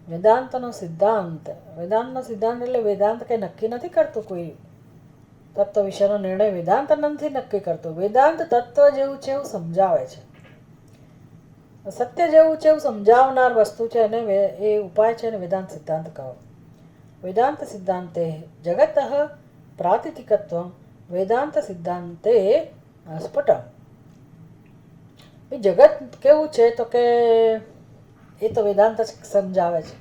વેદાંતનો સિદ્ધાંત એટલે વેદાંત કંઈ નક્કી નથી કરતું, કોઈ તત્વ વિશેનો નિર્ણય વેદાંત નથી નક્કી કરતું. વેદાંત તત્વ જેવું છે એવું સમજાવે છે, સત્ય જેવું છે એવું સમજાવનાર વસ્તુ છે, અને એ ઉપાય છે અને વેદાંત સિદ્ધાંત કહો. વેદાંત સિદ્ધાંતે જગત પ્રાતિતિકત્વમ વેદાંત સિદ્ધાંતે સ્ફુટમ. જગત કેવું છે? તો કે એ તો વેદાંત જ સમજાવે છે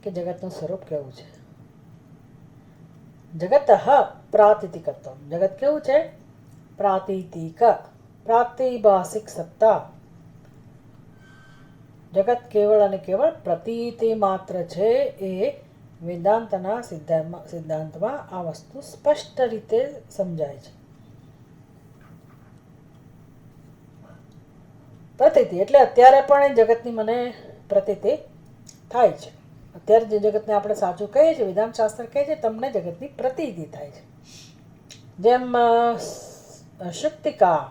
કે જગતનું સ્વરૂપ કેવું છે. જગત પ્રાતિતિકત્વમ, જગત કેવું છે? પ્રાતિતિક, પ્રાતિભાષિક સત્તા. જગત કેવળ અને કેવળ પ્રતીતિ માત્ર છે. એ વેદાંતના સિદ્ધાંતમાં આ વસ્તુ સ્પષ્ટ રીતે સમજાય છે. પ્રતીતિ એટલે અત્યારે પણ એ જગતની મને પ્રતીતિ થાય છે. અત્યારે જે જગતને આપણે સાચું કહીએ છીએ, વેદાંત શાસ્ત્ર કહે છે તમને જગતની પ્રતીતિ થાય છે. જેમ શુક્તિકા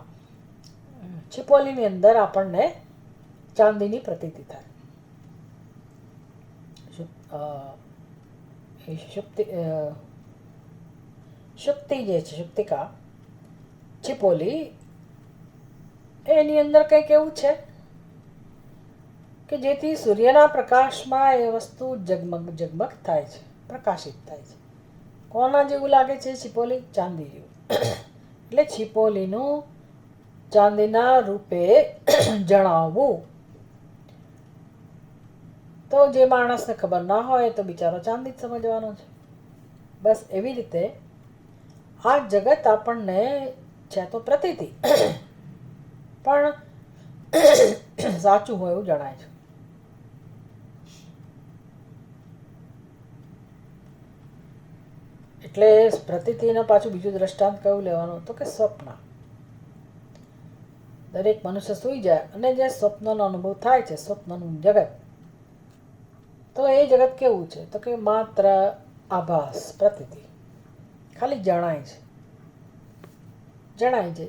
છીપોલીની અંદર આપણને ચાંદીની પ્રતીતિ થાય. શુક્તિ જે છે, શુક્તિકા છીપોલી, એની અંદર કંઈક એવું છે કે જેથી સૂર્યના પ્રકાશમાં એ વસ્તુ ઝગમગ ઝગમગ થાય છે, પ્રકાશિત થાય છે. કોના જેવું લાગે છે? છીપોલી, ચાંદી જેવું. એટલે છીપોલીનું ચાંદીના રૂપે જણાવવું. તો જે માણસને ખબર ના હોય તો બિચારો ચાંદી જ સમજવાનો છે. બસ એવી રીતે આ જગત આપણને છે તો પ્રતીતિ, પણ સાચું હોય એવું જણાય છે. એટલે પ્રતીતિને પાછું બીજું દ્રષ્ટાંત કયું લેવાનું તો કે સ્વપ્ન. દરેક મનુષ્ય સૂઈ જાય અને જે સ્વપ્નનો અનુભવ થાય છે, સ્વપ્નનું જગત, તો એ જગત કેવું છે તો કે માત્ર આભાસ, પ્રતીતિ, ખાલી જણાય છે. જણાય છે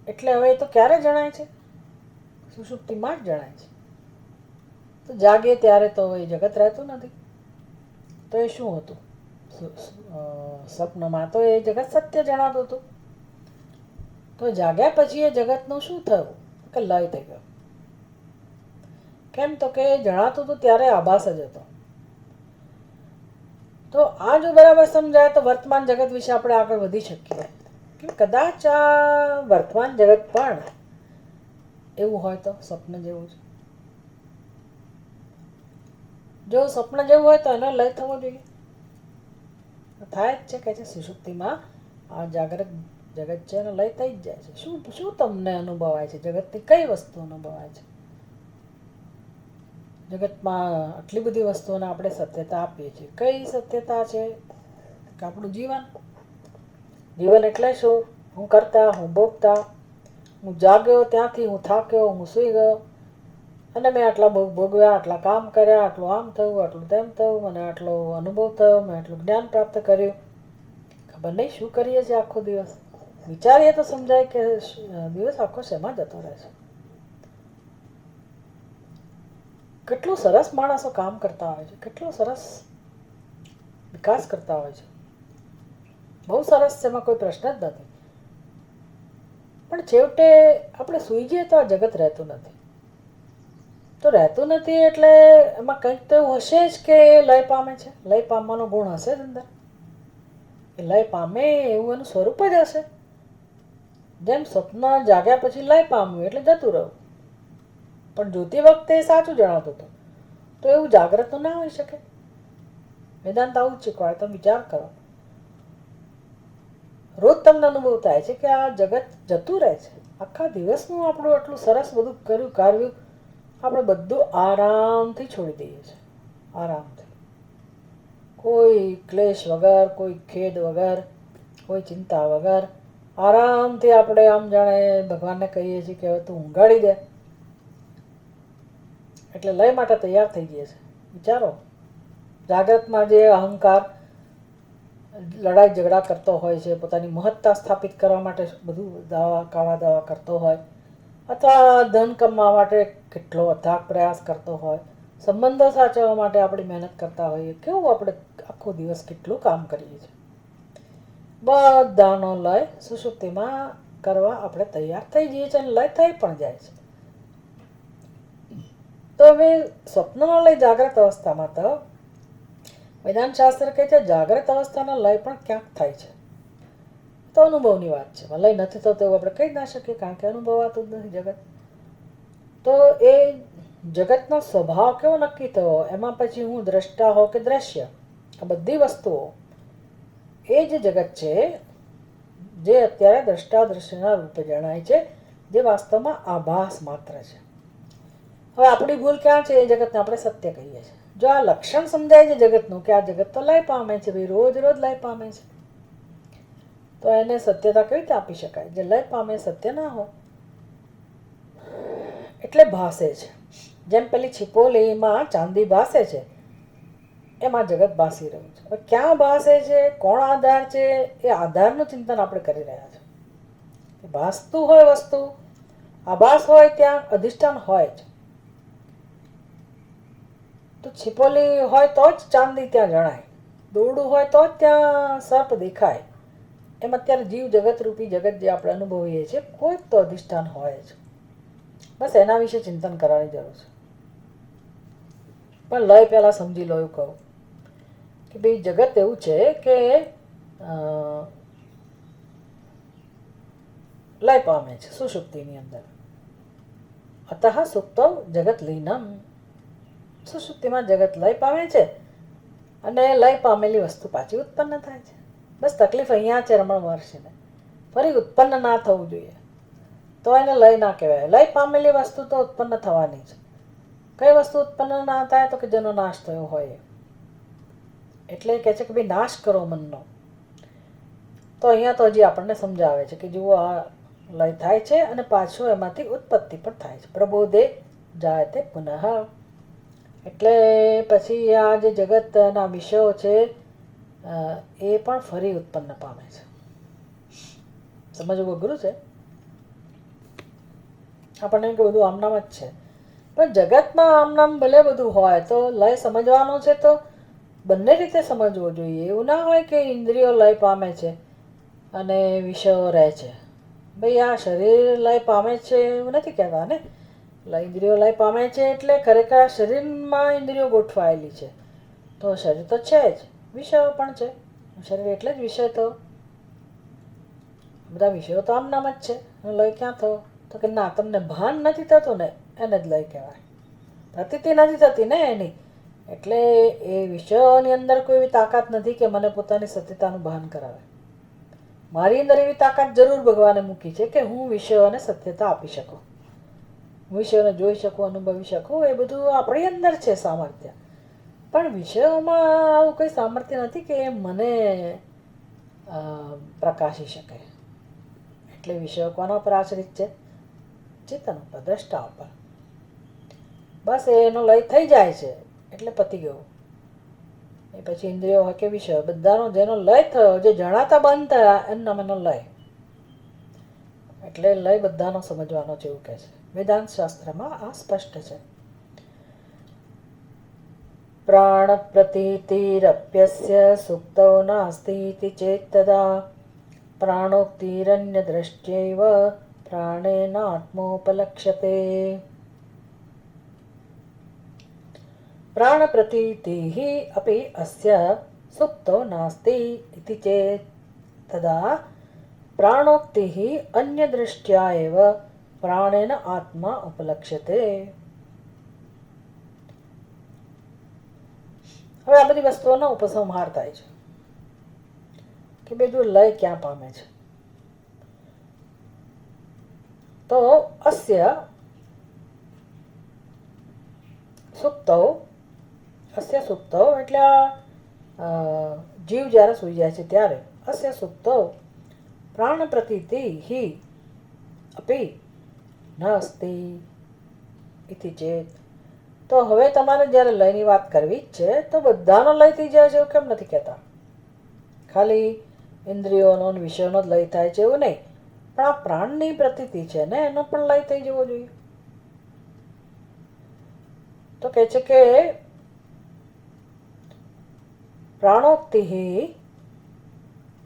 એટલે હવે એ તો ક્યારે જણાય છે? સુષુપ્તિમાં જ જણાય છે. તો જાગે ત્યારે તો એ જગત રહેતું નથી. તો એ શું હતું? સ્વપ્નમાં તો એ જગત સત્ય જણાતું હતું. તો જાગ્યા પછી એ જગતનું શું થયું કે લય થઈ ગયો. કેમ તો કે જણાતું હતું ત્યારે આભાસ જ હતો. તો આ જો બરાબર સમજાય તો વર્તમાન જગત વિશે આપણે આગળ વધી શકીએ કે કદાચ આ વર્તમાન જગત પણ એવું હોય તો સ્વપ્ન જેવું છે. જો સ્વપ્ન જેવું હોય તો એનો લય થવો જોઈએ. થાય જ છે કે છે સુષુપ્તિમાં આ જાગૃત જગત છે એનો લય થઈ જ જાય છે. શું શું તમને અનુભવાય છે? જગતની કઈ વસ્તુ અનુભવાય છે? જગતમાં આટલી બધી વસ્તુઓને આપણે સત્યતા આપીએ છીએ. કઈ સત્યતા છે? કે આપણું જીવન. જીવન એટલે શું? હું કરતા, હું ભોગતા, હું જાગ્યો ત્યાંથી હું થાક્યો, હું સૂઈ ગયો અને મેં આટલા ભોગવ્યા, આટલા કામ કર્યા, આટલું આમ થયું, આટલું તેમ થયું, મને આટલો અનુભવ થયો, મેં આટલું જ્ઞાન પ્રાપ્ત કર્યું. ખબર નહીં શું કરીએ છીએ આખો દિવસ. વિચારીએ તો સમજાય કે દિવસ આખો શેમાં જતો રહે છે. કેટલું સરસ માણસો કામ કરતા હોય છે, કેટલો સરસ વિકાસ કરતા હોય છે, બહુ સરસ છે, એમાં કોઈ પ્રશ્ન જ નથી. પણ છેવટે આપણે સૂઈ જઈએ તો આ જગત રહેતું નથી. તો રહેતું નથી એટલે એમાં કંઈક તો એવું હશે જ કે એ લય પામે છે. લય પામવાનો ગુણ હશે જ અંદર. એ લય પામે એવું એનું સ્વરૂપ જ હશે. જેમ સ્વપ્ન જાગ્યા પછી લય પામ્યું એટલે જતું રહ્યું. પણ જોતી વખતે સાચું જણાતું હતું. તો એવું જાગ્રત તો ના હોઈ શકે. વેદાંત આવું જ શીખવાય. તમે વિચાર કરો, રોજ તમને અનુભવ થાય છે કે આ જગત જતું રહે છે. આખા દિવસનું આપણું આટલું સરસ બધું કર્યું કાર્યું આપણે બધું આરામથી છોડી દઈએ છીએ. આરામથી, કોઈ ક્લેશ વગર, કોઈ ખેદ વગર, કોઈ ચિંતા વગર આરામથી આપણે આમ જાણે ભગવાનને કહીએ છીએ કે હવે તું ઊંઘાડી દે એટલે લય માટે તૈયાર થઈ જઈએ છે. વિચારો, જાગ્રતમાં જે અહંકાર લડાઈ ઝઘડા કરતો હોય છે, પોતાની મહત્તા સ્થાપિત કરવા માટે બધું કાવા દાવા કરતો હોય, અથવા ધન કમાવા માટે કેટલો અથાગ પ્રયાસ કરતો હોય, સંબંધો સાચવવા માટે આપણી મહેનત કરતા હોઈએ, કેવું આપણે આખો દિવસ કેટલું કામ કરીએ છીએ. બધાનો લય સુષુપ્તિમાં કરવા આપણે તૈયાર થઈ જઈએ છીએ અને લય થઈ પણ જાય છે. તો હવે સ્વપ્નનો લય જાગ્રત અવસ્થામાં તો વેદાંત શાસ્ત્ર કહે છે જાગ્રત અવસ્થાનો લય પણ ક્યાંક થાય છે. તો અનુભવની વાત છે. લય નથી થતો એવું આપણે કહી ના શકીએ કારણ કે અનુભવાતું જ નથી જગત. તો એ જગતનો સ્વભાવ કેવો નક્કી થયો, એમાં પછી હું દ્રષ્ટા હો કે દ્રશ્ય, આ બધી વસ્તુઓ એ જે જગત છે જે અત્યારે દ્રષ્ટા દ્રશ્યના રૂપે જણાય છે, જે વાસ્તવમાં આભાસ માત્ર છે. હવે આપણી ભૂલ ક્યાં છે? એ જગતને આપણે સત્ય કહીએ છીએ. જો આ લક્ષણ સમજાય છે જગતનું કે આ જગત તો લય પામે છે, ભાઈ રોજ રોજ લય પામે છે, તો એને સત્યતા કેવી રીતે આપી શકાય? જે લય પામે સત્ય ના હોય. એટલે ભાસે છે. જેમ પેલી છિપોલીમાં ચાંદી ભાસે છે એમાં જગત ભાસી રહ્યું છે. હવે ક્યાં ભાસે છે, કોણ આધાર છે, એ આધારનું ચિંતન આપણે કરી રહ્યા છીએ. ભાસતું હોય વસ્તુ, આભાસ હોય ત્યાં અધિષ્ઠાન હોય જ. તો છિપોલી હોય તો જ ચાંદી ત્યાં જણાય, દોરડું હોય તો જ ત્યાં સર્પ દેખાય. એમ અત્યારે જીવ જગત રૂપી જગત જે આપણે અનુભવીએ છીએ કોઈક તો અધિષ્ઠાન હોય જ. બસ એના વિશે ચિંતન કરવાની જરૂર છે. પણ લય પહેલા સમજી લો. એવું કહું કે ભાઈ જગત એવું છે કે લય પામે છે સુષુપ્તિની અંદર. અતઃ સુપ્તો જગત લીનમ. સુષુપ્તિમાં જગત લય પામે છે અને લય પામેલી વસ્તુ પાછી ઉત્પન્ન થાય છે. બસ તકલીફ અહીંયા છે રમણ મહર્ષિને, ફરી ઉત્પન્ન ના થવું જોઈએ. તો એને લય ના કહેવાય. લય પામેલી વસ્તુ તો ઉત્પન્ન થવાની છે. કઈ વસ્તુ ઉત્પન્ન ના થાય તો કે જેનો નાશ થયો હોય. એટલે કહે છે કે ભાઈ નાશ કરો મનનો. તો અહીંયા તો હજી આપણને સમજાવે છે કે જુઓ આ લય થાય છે અને પાછો એમાંથી ઉત્પત્તિ પણ થાય છે. પ્રબોધે જાય તે પુનઃ. એટલે પછી આ જે જગતના વિષયો છે એ પણ ફરી ઉત્પન્ન પામે છે. સમજવું અઘરું છે આપણને કે બધું આમનામ જ છે, પણ જગતમાં આમનામ ભલે બધું હોય તો લય સમજવાનો છે તો બંને રીતે સમજવો જોઈએ. એવું ના હોય કે ઇન્દ્રિયો લય પામે છે અને વિષયો રહે છે. ભાઈ આ શરીર લય પામે છે એવું નથી કહેતા ને. ઇન્દ્રિયો લય પામે છે એટલે ખરેખર આ શરીરમાં ઇન્દ્રિયો ગોઠવાયેલી છે. તો શરીર તો છે જ, વિષયો પણ છે. શરીર એટલે જ વિષય. તો બધા વિષયો તો આમ નામ જ છે. લય ક્યાં થયો? તો કે ના, તમને ભાન નથી થતું ને એને જ લય કહેવાય. પ્રતીતિ નથી થતી ને એની, એટલે એ વિષયોની અંદર કોઈ એવી તાકાત નથી કે મને પોતાની સત્યતાનું ભાન કરાવે. મારી અંદર એવી તાકાત જરૂર ભગવાને મૂકી છે કે હું વિષયોને સત્યતા આપી શકું, વિષયોને જોઈ શકું, અનુભવી શકું. એ બધું આપણી અંદર છે સામર્થ્ય. પણ વિષયોમાં આવું કંઈ સામર્થ્ય નથી કે એ મને પ્રકાશી શકે. એટલે વિષયો કોના પર આશ્રિત છે? ચેતન ઉપર, દ્રષ્ટા ઉપર. બસ એનો લય થઈ જાય છે એટલે પતી ગયો. એ પછી ઇન્દ્રિયો હોય કે વિષયો બધાનો જેનો લય થયો, જે જણાતા બંધ થયા એનું નામ એનો લય. એટલે લય બધાનો સમજવાનો છે એવું કહે છે. વેદાંત શાસ્ત્રમાં આ સ્પષ્ટ છે. પ્રાણ પ્રતીતિરપ્યસ્ય સુક્તૌ નાસ્તિ ઇતિ ચેત તદા પ્રાણોક્તિરન્ય દ્રષ્ટ્યૈવ પ્રાણેનાત્મોપલક્ષ્યતે. પ્રાણ પ્રતીતિઃ અપि અસ્ય સુપ્તો નાસ્તિ ઇતિ ચેત તદા પ્રાણોક્તિઃ અન્ય દૃષ્ટ્યા એવ પ્રાણેન આત્મા ઉપલક્ષ્યતે. હવે આ બધી વસ્તુઓનો ઉપસંહાર થાય છે કે બધું લય ક્યાં પામે છે. તો અસ્ય સુપ્તૌ, અસ્ય સુપ્તૌ એટલે જીવ જ્યારે સૂઈ જાય છે ત્યારે અસ્ય સુપ્તૌ પ્રાણ પ્રતીતિ હિ અપી ન અસ્તિ ઇતિ ચેત. તો હવે તમારે જ્યારે લયની વાત કરવી જ છે તો બધાનો લય થઈ જાય છે એવું કેમ નથી કહેતા? ખાલી ઇન્દ્રિયોનો વિષયોનો જ લય થાય છે એવું નહીં, પણ આ પ્રાણની પ્રતીતિ છે ને એનો પણ લય થઈ જવો જોઈએ. તો કહે છે કે પ્રાણોક્તિ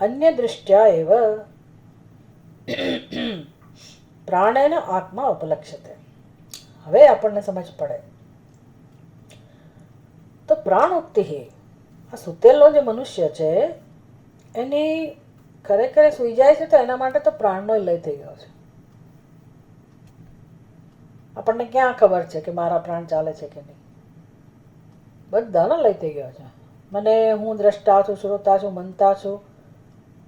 અન્ય દૃષ્ટ્યા એવ પ્રાણેન આત્મા ઉપલક્ષ્યતે. હવે આપણને સમજ પડે. તો પ્રાણોક્તિ, આ સુતેલો જે મનુષ્ય છે એની ખરેખર સૂઈ જાય છે તો એના માટે તો પ્રાણનો લય થઈ ગયો છે. આપણને ક્યાં ખબર છે કે મારા પ્રાણ ચાલે છે કે નહીં? બધાનો લય થઈ ગયો છે. મને હું દ્રષ્ટા છું, શ્રોતા છું, મનતા છું,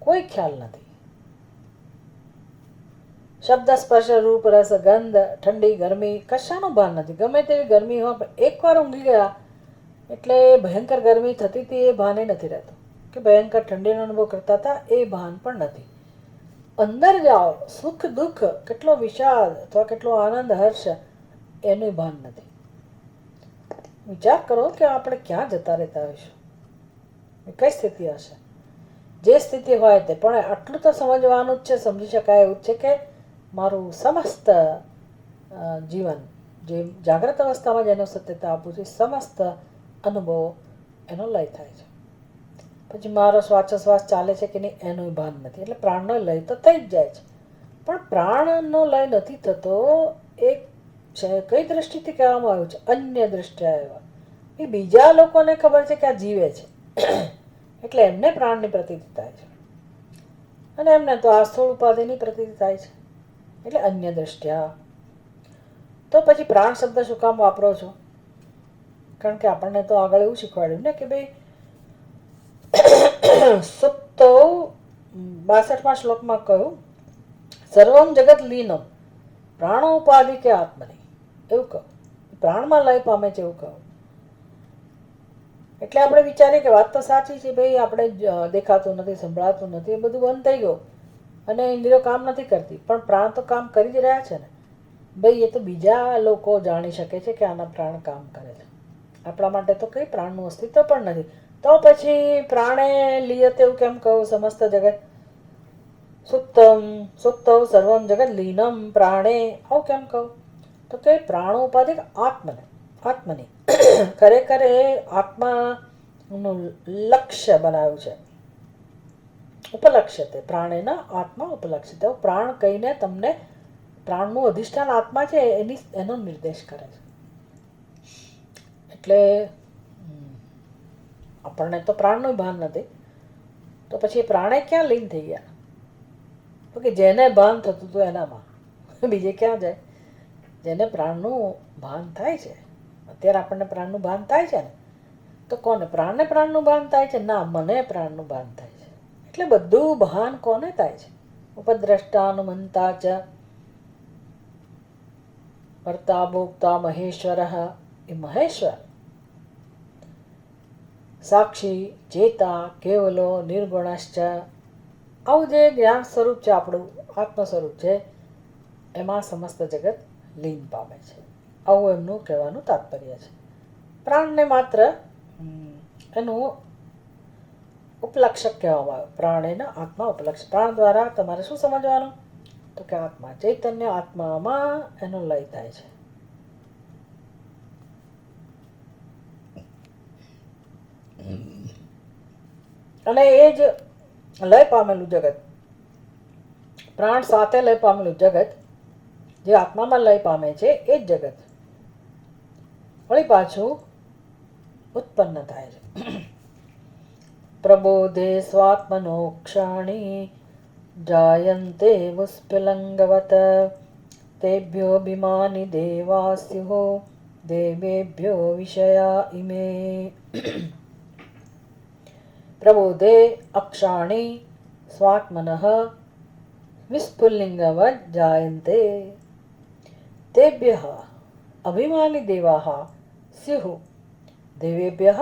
કોઈ ખ્યાલ નથી. શબ્દ સ્પર્શ રૂપ રસ ગંધ, ઠંડી ગરમી કશાનું ભાન નથી. ગમે તેવી ગરમી હોય પણ એકવાર ઊંઘી ગયા એટલે ભયંકર ગરમી થતી હતી એ ભાન નથી રહેતું, કે ભયંકર ઠંડીનો અનુભવ કરતા હતા એ ભાન પણ નથી. અંદર જાઓ, સુખ દુઃખ, કેટલો વિષાદ અથવા કેટલો આનંદ હર્ષ એનું ભાન નથી. વિચાર કરો કે આપણે ક્યાં જતા રહેતા હોઈશું, કઈ સ્થિતિ હશે. જે સ્થિતિ હોય તે પણ આટલું તો સમજવાનું જ છે, સમજી શકાય એવું જ છે કે મારું સમસ્ત જીવન જે જાગ્રત અવસ્થામાં જેનો સત્યતા આપું છું સમસ્ત અનુભવો એનો લય થાય છે. પછી મારો શ્વાસોશ્વાસ ચાલે છે કે નહીં એનું ભાન નથી. એટલે પ્રાણનો લય તો થઈ જ જાય છે, પણ પ્રાણનો લય નથી થતો. એક છે કઈ દ્રષ્ટિથી કહેવામાં આવ્યું છે? અન્ય દૃષ્ટિયા એવા. એ બીજા લોકોને ખબર છે કે આ જીવે છે એટલે એમને પ્રાણની પ્રતીતિ થાય છે અને એમને તો આ સ્થૂળ ઉપાધિની પ્રતીતિ થાય છે, એટલે અન્ય દૃષ્ટિયા. તો પછી પ્રાણ શબ્દ શું કામ વાપરો છો? કારણ કે આપણને તો આગળ એવું શીખવાડ્યું ને કે ભાઈ સુપ્તો 62મા શ્લોકમાં કહ્યું સર્વમ જગત લીનમ પ્રાણોપાધિ કે આત્મની, એવું કહું પ્રાણમાં લય પામે છે એવું કહું. એટલે આપણે વિચારીએ કે વાત તો સાચી છે ભાઈ, આપણે દેખાતું નથી, સંભળાતું નથી, એ બધું બંધ થઈ ગયું અને ઇન્દ્રિયો કામ નથી કરતી, પણ પ્રાણ તો કામ કરી જ રહ્યા છે ને ભાઈ. એ તો બીજા લોકો જાણી શકે છે કે આના પ્રાણ કામ કરે છે, આપણા માટે તો કંઈ પ્રાણનું અસ્તિત્વ પણ નથી. તો પછી પ્રાણે લીયતે એવું કેમ કહું? સમસ્ત જગત સુપ્તમ સુપ્તૌ સર્વમ જગત લીનમ પ્રાણે, આવું કેમ કહું? તો કે પ્રાણોપાધિક આત્મની ખરેખર એ આત્માનું લક્ષ્ય બનાવ્યું છે, ઉપલક્ષ્ય તે પ્રાણેના આત્મા ઉપલક્ષિત. પ્રાણ કહીને તમને પ્રાણનું અધિષ્ઠાન આત્મા છે એનો નિર્દેશ કરે છે. એટલે આપણને તો પ્રાણનું ભાન નથી, તો પછી પ્રાણે ક્યાં લીન થઈ ગયા? તો કે જેને ભાન થતું હતું એનામાં, બીજે ક્યાં જાય? જેને પ્રાણનું ભાન થાય છે, અત્યારે આપણને પ્રાણનું ભાન થાય છે ને, તો કોને? પ્રાણને પ્રાણનું ભાન થાય છે? ના, મને પ્રાણનું ભાન થાય છે. એટલે બધું ભાન કોને થાય છે? ઉપદ્રષ્ટાનુમંતા ચ કર્તા ભોક્તા મહેશ્વર, એ મહેશ્વર સાક્ષી ચેતા કેવલો નિર્ગુણશ્ચ, આવું જે જ્ઞાન સ્વરૂપ છે, આપણું આત્મ સ્વરૂપ છે, એમાં સમસ્ત જગત લીન પામે છે. આવું એમનું કહેવાનું તાત્પર્ય છે. પ્રાણને માત્ર એનું ઉપલક્ષક કહેવામાં આવે. પ્રાણેના આત્મા ઉપલક્ષ. પ્રાણ દ્વારા તમારે શું સમજવાનું? તો કે આત્મા ચૈતન્ય, આત્મામાં એનો લય થાય છે. અને એ જ લય પામેલું જગત, પ્રાણ સાથે લય પામેલું જગત, જે આત્મામાં લય પામે છે, એ જ જગત વળી પાછું ઉત્પન્ન થાય છે. પ્રબોધે સ્વાત્મનો ક્ષાણી જાયન્તે મુસ્ફિલંગવત, તેભ્યો અભિમાની દેવા સ્યુઃ દેવેભ્યો વિષયા ઇમે. પ્રબોધે અક્ષાણી સ્વાત્મનઃ વિસ્ફુલિંગવત જાયન્તે, તેભ્યઃ અભિમાની દેવાઃ સ્યુઃ દેવેભ્યઃ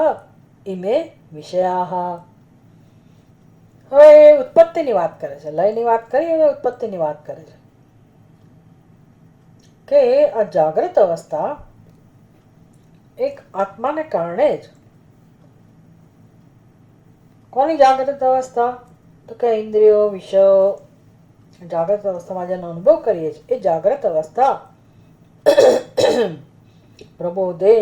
ઇમે વિષયાઃ. હવે ઉત્પત્તિની વાત કરે છે, લયની વાત કરી અને ઉત્પત્તિની વાત કરે છે કે આ જાગ્રત અવસ્થા એક આત્માને કારણે જ. કોની જાગ્રત અવસ્થા? તો કે ઇન્દ્રિયો વિષયો જાગ્રત અવસ્થામાં જેનો અનુભવ કરીએ છીએ, એ જાગ્રત અવસ્થા પ્રબોધે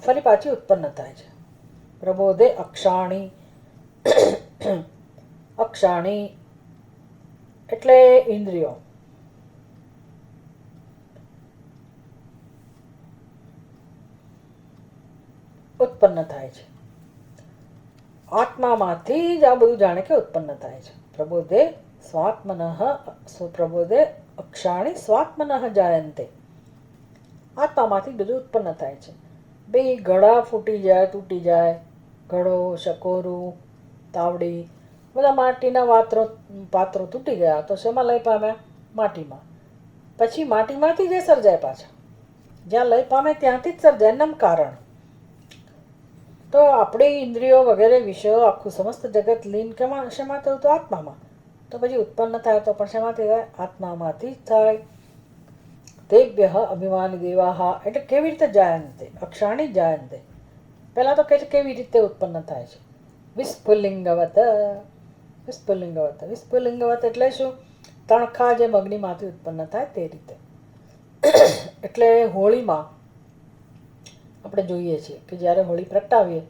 ફરી પાછી ઉત્પન્ન થાય છે. પ્રબોધે અક્ષાણી, અક્ષાણી એટલે ઇન્દ્રિયો, ઉત્પન્ન થાય છે. આત્મામાંથી જ આ બધું જાણે કે ઉત્પન્ન થાય છે. પ્રબોધે પ્રબોધે અક્ષાણી સ્વાત્મનઃ જાયન્તે, આત્મામાંથી બધું ઉત્પન્ન થાય છે. ભાઈ ઘડા ફૂટી જાય, તૂટી જાય, ઘડો, શકોરું, તાવડી, બધા માટીના પાત્રો તૂટી ગયા તો શેમાં લય પામ્યા? માટીમાં. પછી માટીમાંથી જે સર્જાય પાછા, જ્યાં લય પામે ત્યાંથી જ સર્જાય, એનું કારણ. તો આપણી ઇન્દ્રિયો વગેરે વિષયો, આખું સમસ્ત જગત લીન શેમાં થયું? તો આત્મામાં. તો પછી ઉત્પન્ન થાય તો પણ શેમાંથી થાય? આત્મામાંથી જ થાય. તેભ્યઃ અભિમાની દેવાઃ, એટલે કેવી રીતે જાયન્તે? અક્ષાણી જાયન્તે. પહેલાં તો કહે છે કેવી રીતે ઉત્પન્ન થાય છે. વિસ્ફુલિંગવત, વિસ્ફુલિંગવત, વિસ્ફુલિંગવત એટલે શું? તણખા જેમ અગ્નિમાંથી ઉત્પન્ન થાય તે રીતે. એટલે હોળીમાં આપણે જોઈએ છીએ કે જ્યારે હોળી પ્રગટાવીએ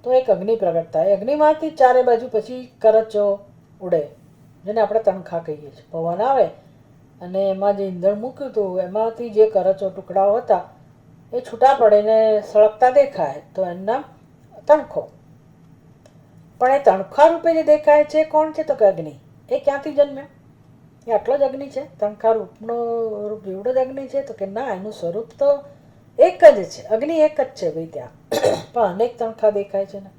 તો એક અગ્નિ પ્રગટ થાય. અગ્નિમાંથી ચારે બાજુ પછી કરચો ઉડે, જેને આપણે તણખા કહીએ છીએ. પવન આવે અને એમાં જે ઈંધણ મૂક્યું હતું એમાંથી જે કરચો ટુકડાઓ હતા એ છૂટા પડીને સળગતા દેખાય તો એનું નામ તણખો. પણ એ તણખા રૂપે જે દેખાય છે કોણ છે? તો કે અગ્નિ. એ ક્યાંથી જન્મ્યો? એ આટલો જ અગ્નિ છે? તણખા રૂપનો રૂપ એવડો જ અગ્નિ છે? તો કે ના, એનું સ્વરૂપ તો એક જ છે. અગ્નિ એક જ છે ભાઈ ત્યાં, પણ અનેક તણખા દેખાય છે ને.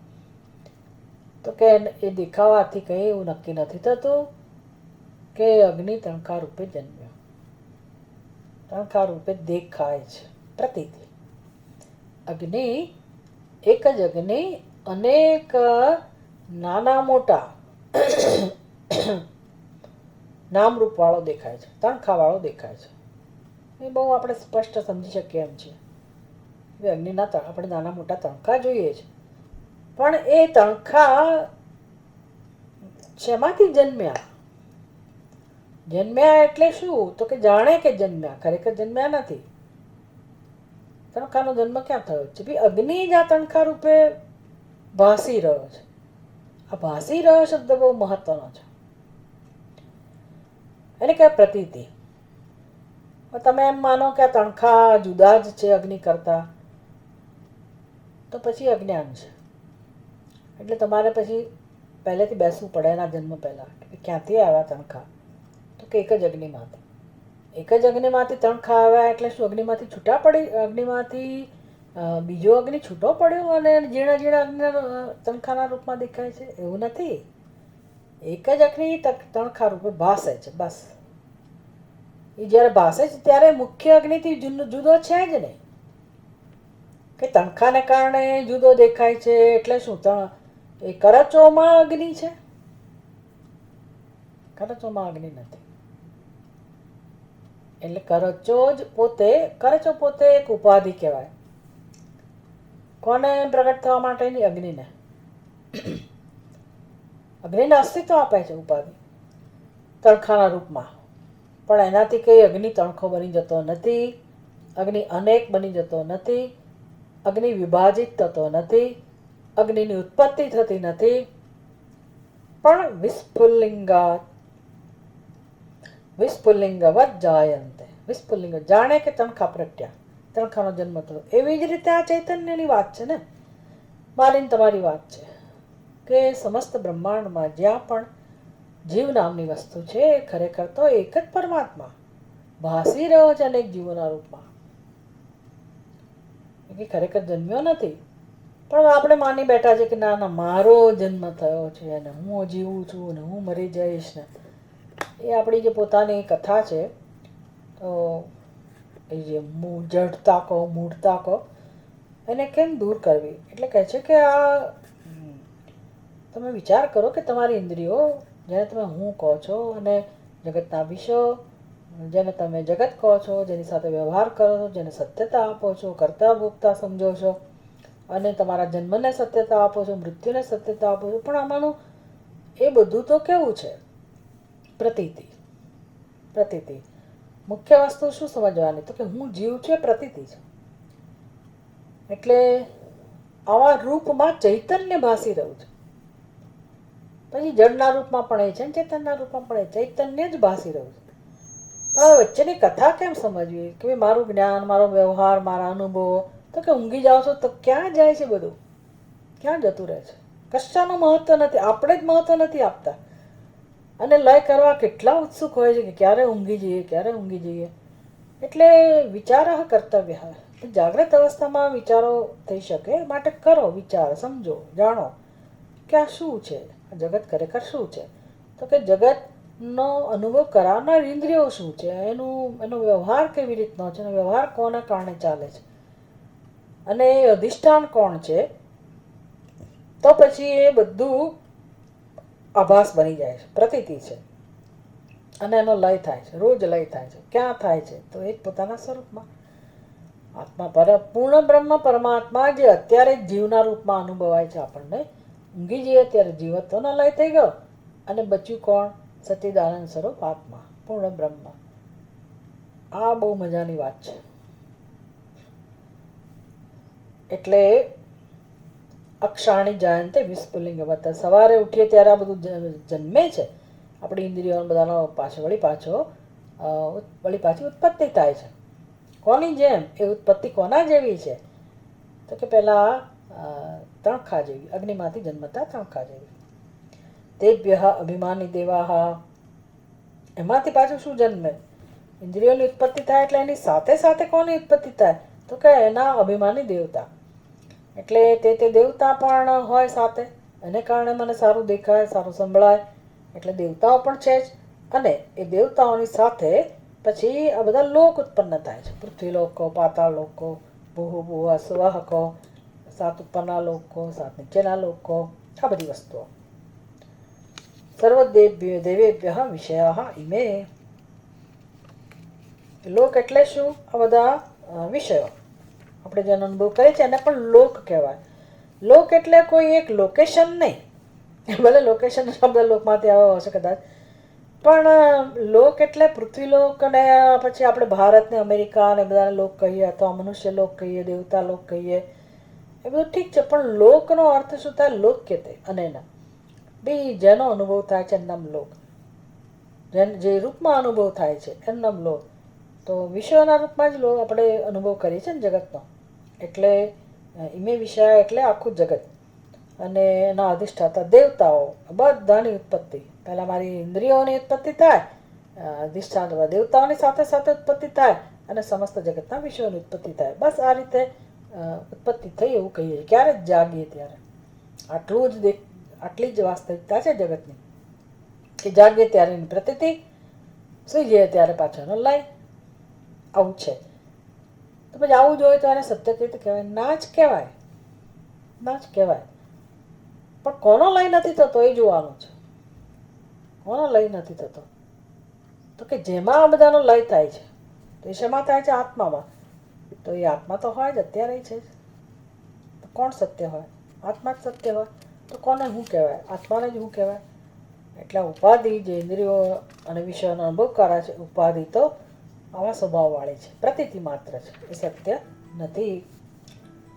તો કે એ દેખાવાથી કંઈ એવું નક્કી નથી થતું કે અગ્નિ તણખા રૂપે જન્મ્યો. તણખા રૂપે દેખાય છે. પ્રતીતિ. અગ્નિ, એક જ અગ્નિ અનેક નાના મોટા નામરૂપવાળો દેખાય છે, તણખાવાળો દેખાય છે. એ બહુ આપણે સ્પષ્ટ સમજી શકીએ એમ છીએ. અગ્નિના આપણે નાના મોટા તણખા જોઈએ છે, પણ એ તણખા શેમાંથી જન્મ્યા? જન્મ્યા એટલે શું? તો કે જાણે કે જન્મ્યા, ખરેખર જન્મ્યા નથી. તણખાનો જન્મ ક્યાં થયો છે? ભાઈ અગ્નિ જ આ તણખા રૂપે ભાસી રહ્યો છે. આ ભાસી રહ્યો શબ્દ બહુ મહત્વનો છે. એને કહેવાય પ્રતીતિ. તમે એમ માનો કે આ તણખા જુદા જ છે અગ્નિ કરતા, તો પછી અજ્ઞાન છે. એટલે તમારે પછી પહેલેથી બેસવું પડે એના જન્મ પહેલાં કે ક્યાંથી આવ્યા તણખા? તો કે એક જ અગ્નિમાંથી. એક જ અગ્નિમાંથી તણખા આવ્યા એટલે શું? અગ્નિમાંથી છૂટા પડી, અગ્નિમાંથી બીજો અગ્નિ છૂટો પડ્યો અને ઝીણા ઝીણા અગ્નિ તણખાના રૂપમાં દેખાય છે? એવું નથી. એક જ અગ્નિ તણખા રૂપે ભાસે છે, બસ. એ જ્યારે ભાસે છે ત્યારે મુખ્ય અગ્નિથી જુદો છે જ નહીં. કે તણખાને કારણે જુદો દેખાય છે એટલે શું? એ કરચોમાં અગ્નિ છે? કરચોમાં અગ્નિ નથી. એટલે કરચો પોતે એક ઉપાધિ કહેવાય. કોને પ્રગટ થવા માટેની? અગ્નિને. અગ્નિને અસ્તિત્વ આપે છે ઉપાધિ તણખાના રૂપમાં. પણ એનાથી કંઈ અગ્નિ તણખો બની જતો નથી, અગ્નિ અનેક બની જતો નથી, અગ્નિ વિભાજિત થતો નથી, અગ્નિની ઉત્પત્તિ થતી નથી. પણ વિસ્ફુલ્લિંગવત જાયંતે. વિસ્ફુલ્લિંગ જાણે કે તણખા પ્રગટ્યા, તણખાનો જન્મ થયો. એવી જ રીતે આ ચૈતન્યની વાત છે ને, મારી તમારી વાત છે કે સમસ્ત બ્રહ્માંડમાં જ્યાં પણ જીવ નામની વસ્તુ છે એ ખરેખર તો એક જ પરમાત્મા ભાસી રહ્યો છે અનેક જીવોના રૂપમાં. એ ખરેખર જન્મ્યો નથી. પણ આપણે માની બેઠા છે કે ના ના મારો જન્મ થયો છે અને હું જીવું છું અને હું મરી જઈશ ને. એ આપણી જે પોતાની કથા છે, તો એ જે જડતા કહો, મૂળતા કહો, એને કેમ દૂર કરવી? એટલે કહે છે કે આ તમે વિચાર કરો કે તમારી ઇન્દ્રિયો, જેને તમે હું કહો છો, અને જગતના વિષયો, જેને તમે જગત કહો છો, જેની સાથે વ્યવહાર કરો છો, જેને સત્યતા આપો છો, કરતા ભોગતા સમજો છો, અને તમારા જન્મને સત્યતા આપો છો, મૃત્યુને સત્યતા આપો છો. પણ આમાંનું એ બધું તો કેવું છે? પ્રતીતિ. પ્રતીતિ. મુખ્ય વસ્તુ શું સમજવાની? તો કે હું જીવ છું એ પ્રતીતિ છે. એટલે આવા રૂપમાં ચૈતન્ય ભાસી રહ્યું છે. પછી જળના રૂપમાં પણ એ છે, ચેતનના રૂપમાં પણ એ ચૈતન્ય જ ભાસી રહ્યું છે. પણ વચ્ચેની કથા કેમ સમજવી? કે ભાઈ મારું જ્ઞાન, મારો વ્યવહાર, મારા અનુભવો, તો કે ઊંઘી જાઓ છો તો ક્યાં જાય છે બધું? ક્યાં જતું રહે છે? કશાનું મહત્વ નથી. આપણે જ મહત્વ નથી આપતા. અને લય કરવા કેટલા ઉત્સુક હોય છે કે ક્યારે ઊંઘી જઈએ, ક્યારે ઊંઘી જઈએ. એટલે વિચાર કર્તવ્ય. જાગ્રત અવસ્થામાં વિચારો થઈ શકે માટે કરો વિચાર, સમજો, જાણો કે આ શું છે, આ જગત ખરેખર શું છે. તો કે જગતનો અનુભવ કરાવનાર ઇન્દ્રિયો શું છે, એનો વ્યવહાર કેવી રીતનો છે, એનો વ્યવહાર કોના કારણે ચાલે છે, અને અધિષ્ઠાન કોણ છે. તો પછી એ બધું આભાસ બની જાય છે, પ્રતીતિ છે. અને એનો લય થાય છે, રોજ લય થાય છે. ક્યાં થાય છે? તો એ પોતાના સ્વરૂપમાં. આત્મા પૂર્ણ બ્રહ્મ પરમાત્મા જે અત્યારે જીવના રૂપમાં અનુભવાય છે આપણને. ઊંઘી જઈએ ત્યારે જીવત્વનો લય થઈ ગયો અને બચ્યું કોણ? સચ્ચિદાનંદ સ્વરૂપ આત્મા, પૂર્ણ બ્રહ્મ. આ બહુ મજાની વાત છે. એટલે અક્ષાણી જાયંતે વિસ્ફુલિંગવત. સવારે ઉઠીએ ત્યારે આ બધું જન્મે છે. આપણી ઇન્દ્રિયો બધાનો વળી પાછી ઉત્પત્તિ થાય છે. કોની જેમ? એ ઉત્પત્તિ કોના જેવી છે? તો કે પહેલાં તણખા જેવી, અગ્નિમાંથી જન્મતા તણખા જેવી. તેભ્ય અભિમાની દેવાહ. એમાંથી પાછું શું જન્મે? ઇન્દ્રિયોની ઉત્પત્તિ થાય એટલે એની સાથે સાથે કોની ઉત્પત્તિ થાય? તો કે એના અભિમાની દેવતા. એટલે તે દેવતા પણ હોય સાથે. એને કારણે મને સારું દેખાય, સારું સંભળાય. એટલે દેવતાઓ પણ છે જ. અને એ દેવતાઓની સાથે પછી આ બધા લોક ઉત્પન્ન થાય છે. પૃથ્વીલોકો, પાતાળ લોકો, ભૂહુ ભુવા સુવાહકો, 7 ઉપરના લોકો, 7 નીચેના લોકો, આ બધી વસ્તુઓ. સર્વદેવ્ય દેવેભ્ય વિષયા ઇમે. લોક એટલે શું? આ બધા વિષયો આપણે જેનો અનુભવ કરીએ છીએ એને પણ લોક કહેવાય. લોક એટલે કોઈ એક લોકેશન નહીં. ભલે લોકેશન શબ્દ લોકમાંથી આવ્યો હશે કદાચ, પણ લોક એટલે પૃથ્વીલોક અને પછી આપણે ભારતને અમેરિકા અને બધા લોક કહીએ, અથવા મનુષ્ય લોક કહીએ, દેવતા લોક કહીએ, એ બધું ઠીક છે. પણ લોકનો અર્થ શું થાય? લોક્યતે અને એના બી જેનો અનુભવ થાય છે એનું નામ લોક. જે રૂપમાં અનુભવ થાય છે એનું નામ લોક. તો વિશ્વના રૂપમાં જ આપણે અનુભવ કરીએ છીએ ને જગતનો. એટલે ઇમે વિષય એટલે આખું જગત અને એના અધિષ્ઠાતા દેવતાઓ બધાની ઉત્પત્તિ. પહેલાં મારી ઇન્દ્રિયોની ઉત્પત્તિ થાય, અધિષ્ઠાતા દેવતાઓની સાથે સાથે ઉત્પત્તિ થાય અને સમસ્ત જગતના વિશ્વની ઉત્પત્તિ થાય. બસ આ રીતે ઉત્પત્તિ થઈ એવું કહીએ. ક્યારે જાગીએ ત્યારે આટલી જ વાસ્તવિકતા છે જગતની, કે જાગીએ ત્યારેની પ્રતીતિ, સુઈ જઈએ ત્યારે પાછળનો લય. આવું છે. તો પછી આવું જોઈએ તો એને સત્ય કઈ રીતે કહેવાય? ના જ કહેવાય. ના જ કહેવાય. પણ કોનો લય નથી થતો એ જોવાનું છે. કોનો લય નથી થતો? તો કે જેમાં આ બધાનો લય થાય છે, તો એ શેમાં થાય છે? આત્મામાં. તો એ આત્મા તો હોય જ, અત્યારે છે જ. તો કોણ સત્ય હોય? આત્મા જ સત્ય હોય. તો કોને શું કહેવાય? આત્માને જ શું કહેવાય? એટલે ઉપાધિ જે ઇન્દ્રિયો અને વિષયનો અનુભવ કરે છે, ઉપાધિ તો આવા સ્વભાવવાળી છે, પ્રતીતિ માત્ર છે, એ સત્ય નથી.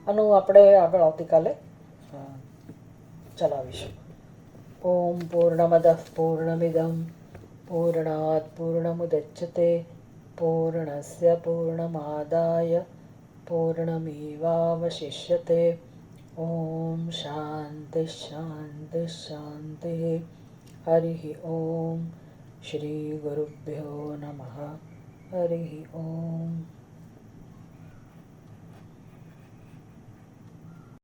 આનું આપણે આગળ આવતીકાલે ચલાવીશું. ઓમ પૂર્ણમદ પૂર્ણમિદમ પૂર્ણાત પૂર્ણમુદચ્યતે પૂર્ણસ્ય પૂર્ણમાદાય પૂર્ણમેવાવશિષ્યતે. ઓમ શાંતિ શાંતિ શાંતિ. હરિ ઓમ. શ્રી ગુરુભ્યો નમઃ. હરિ ઓમ.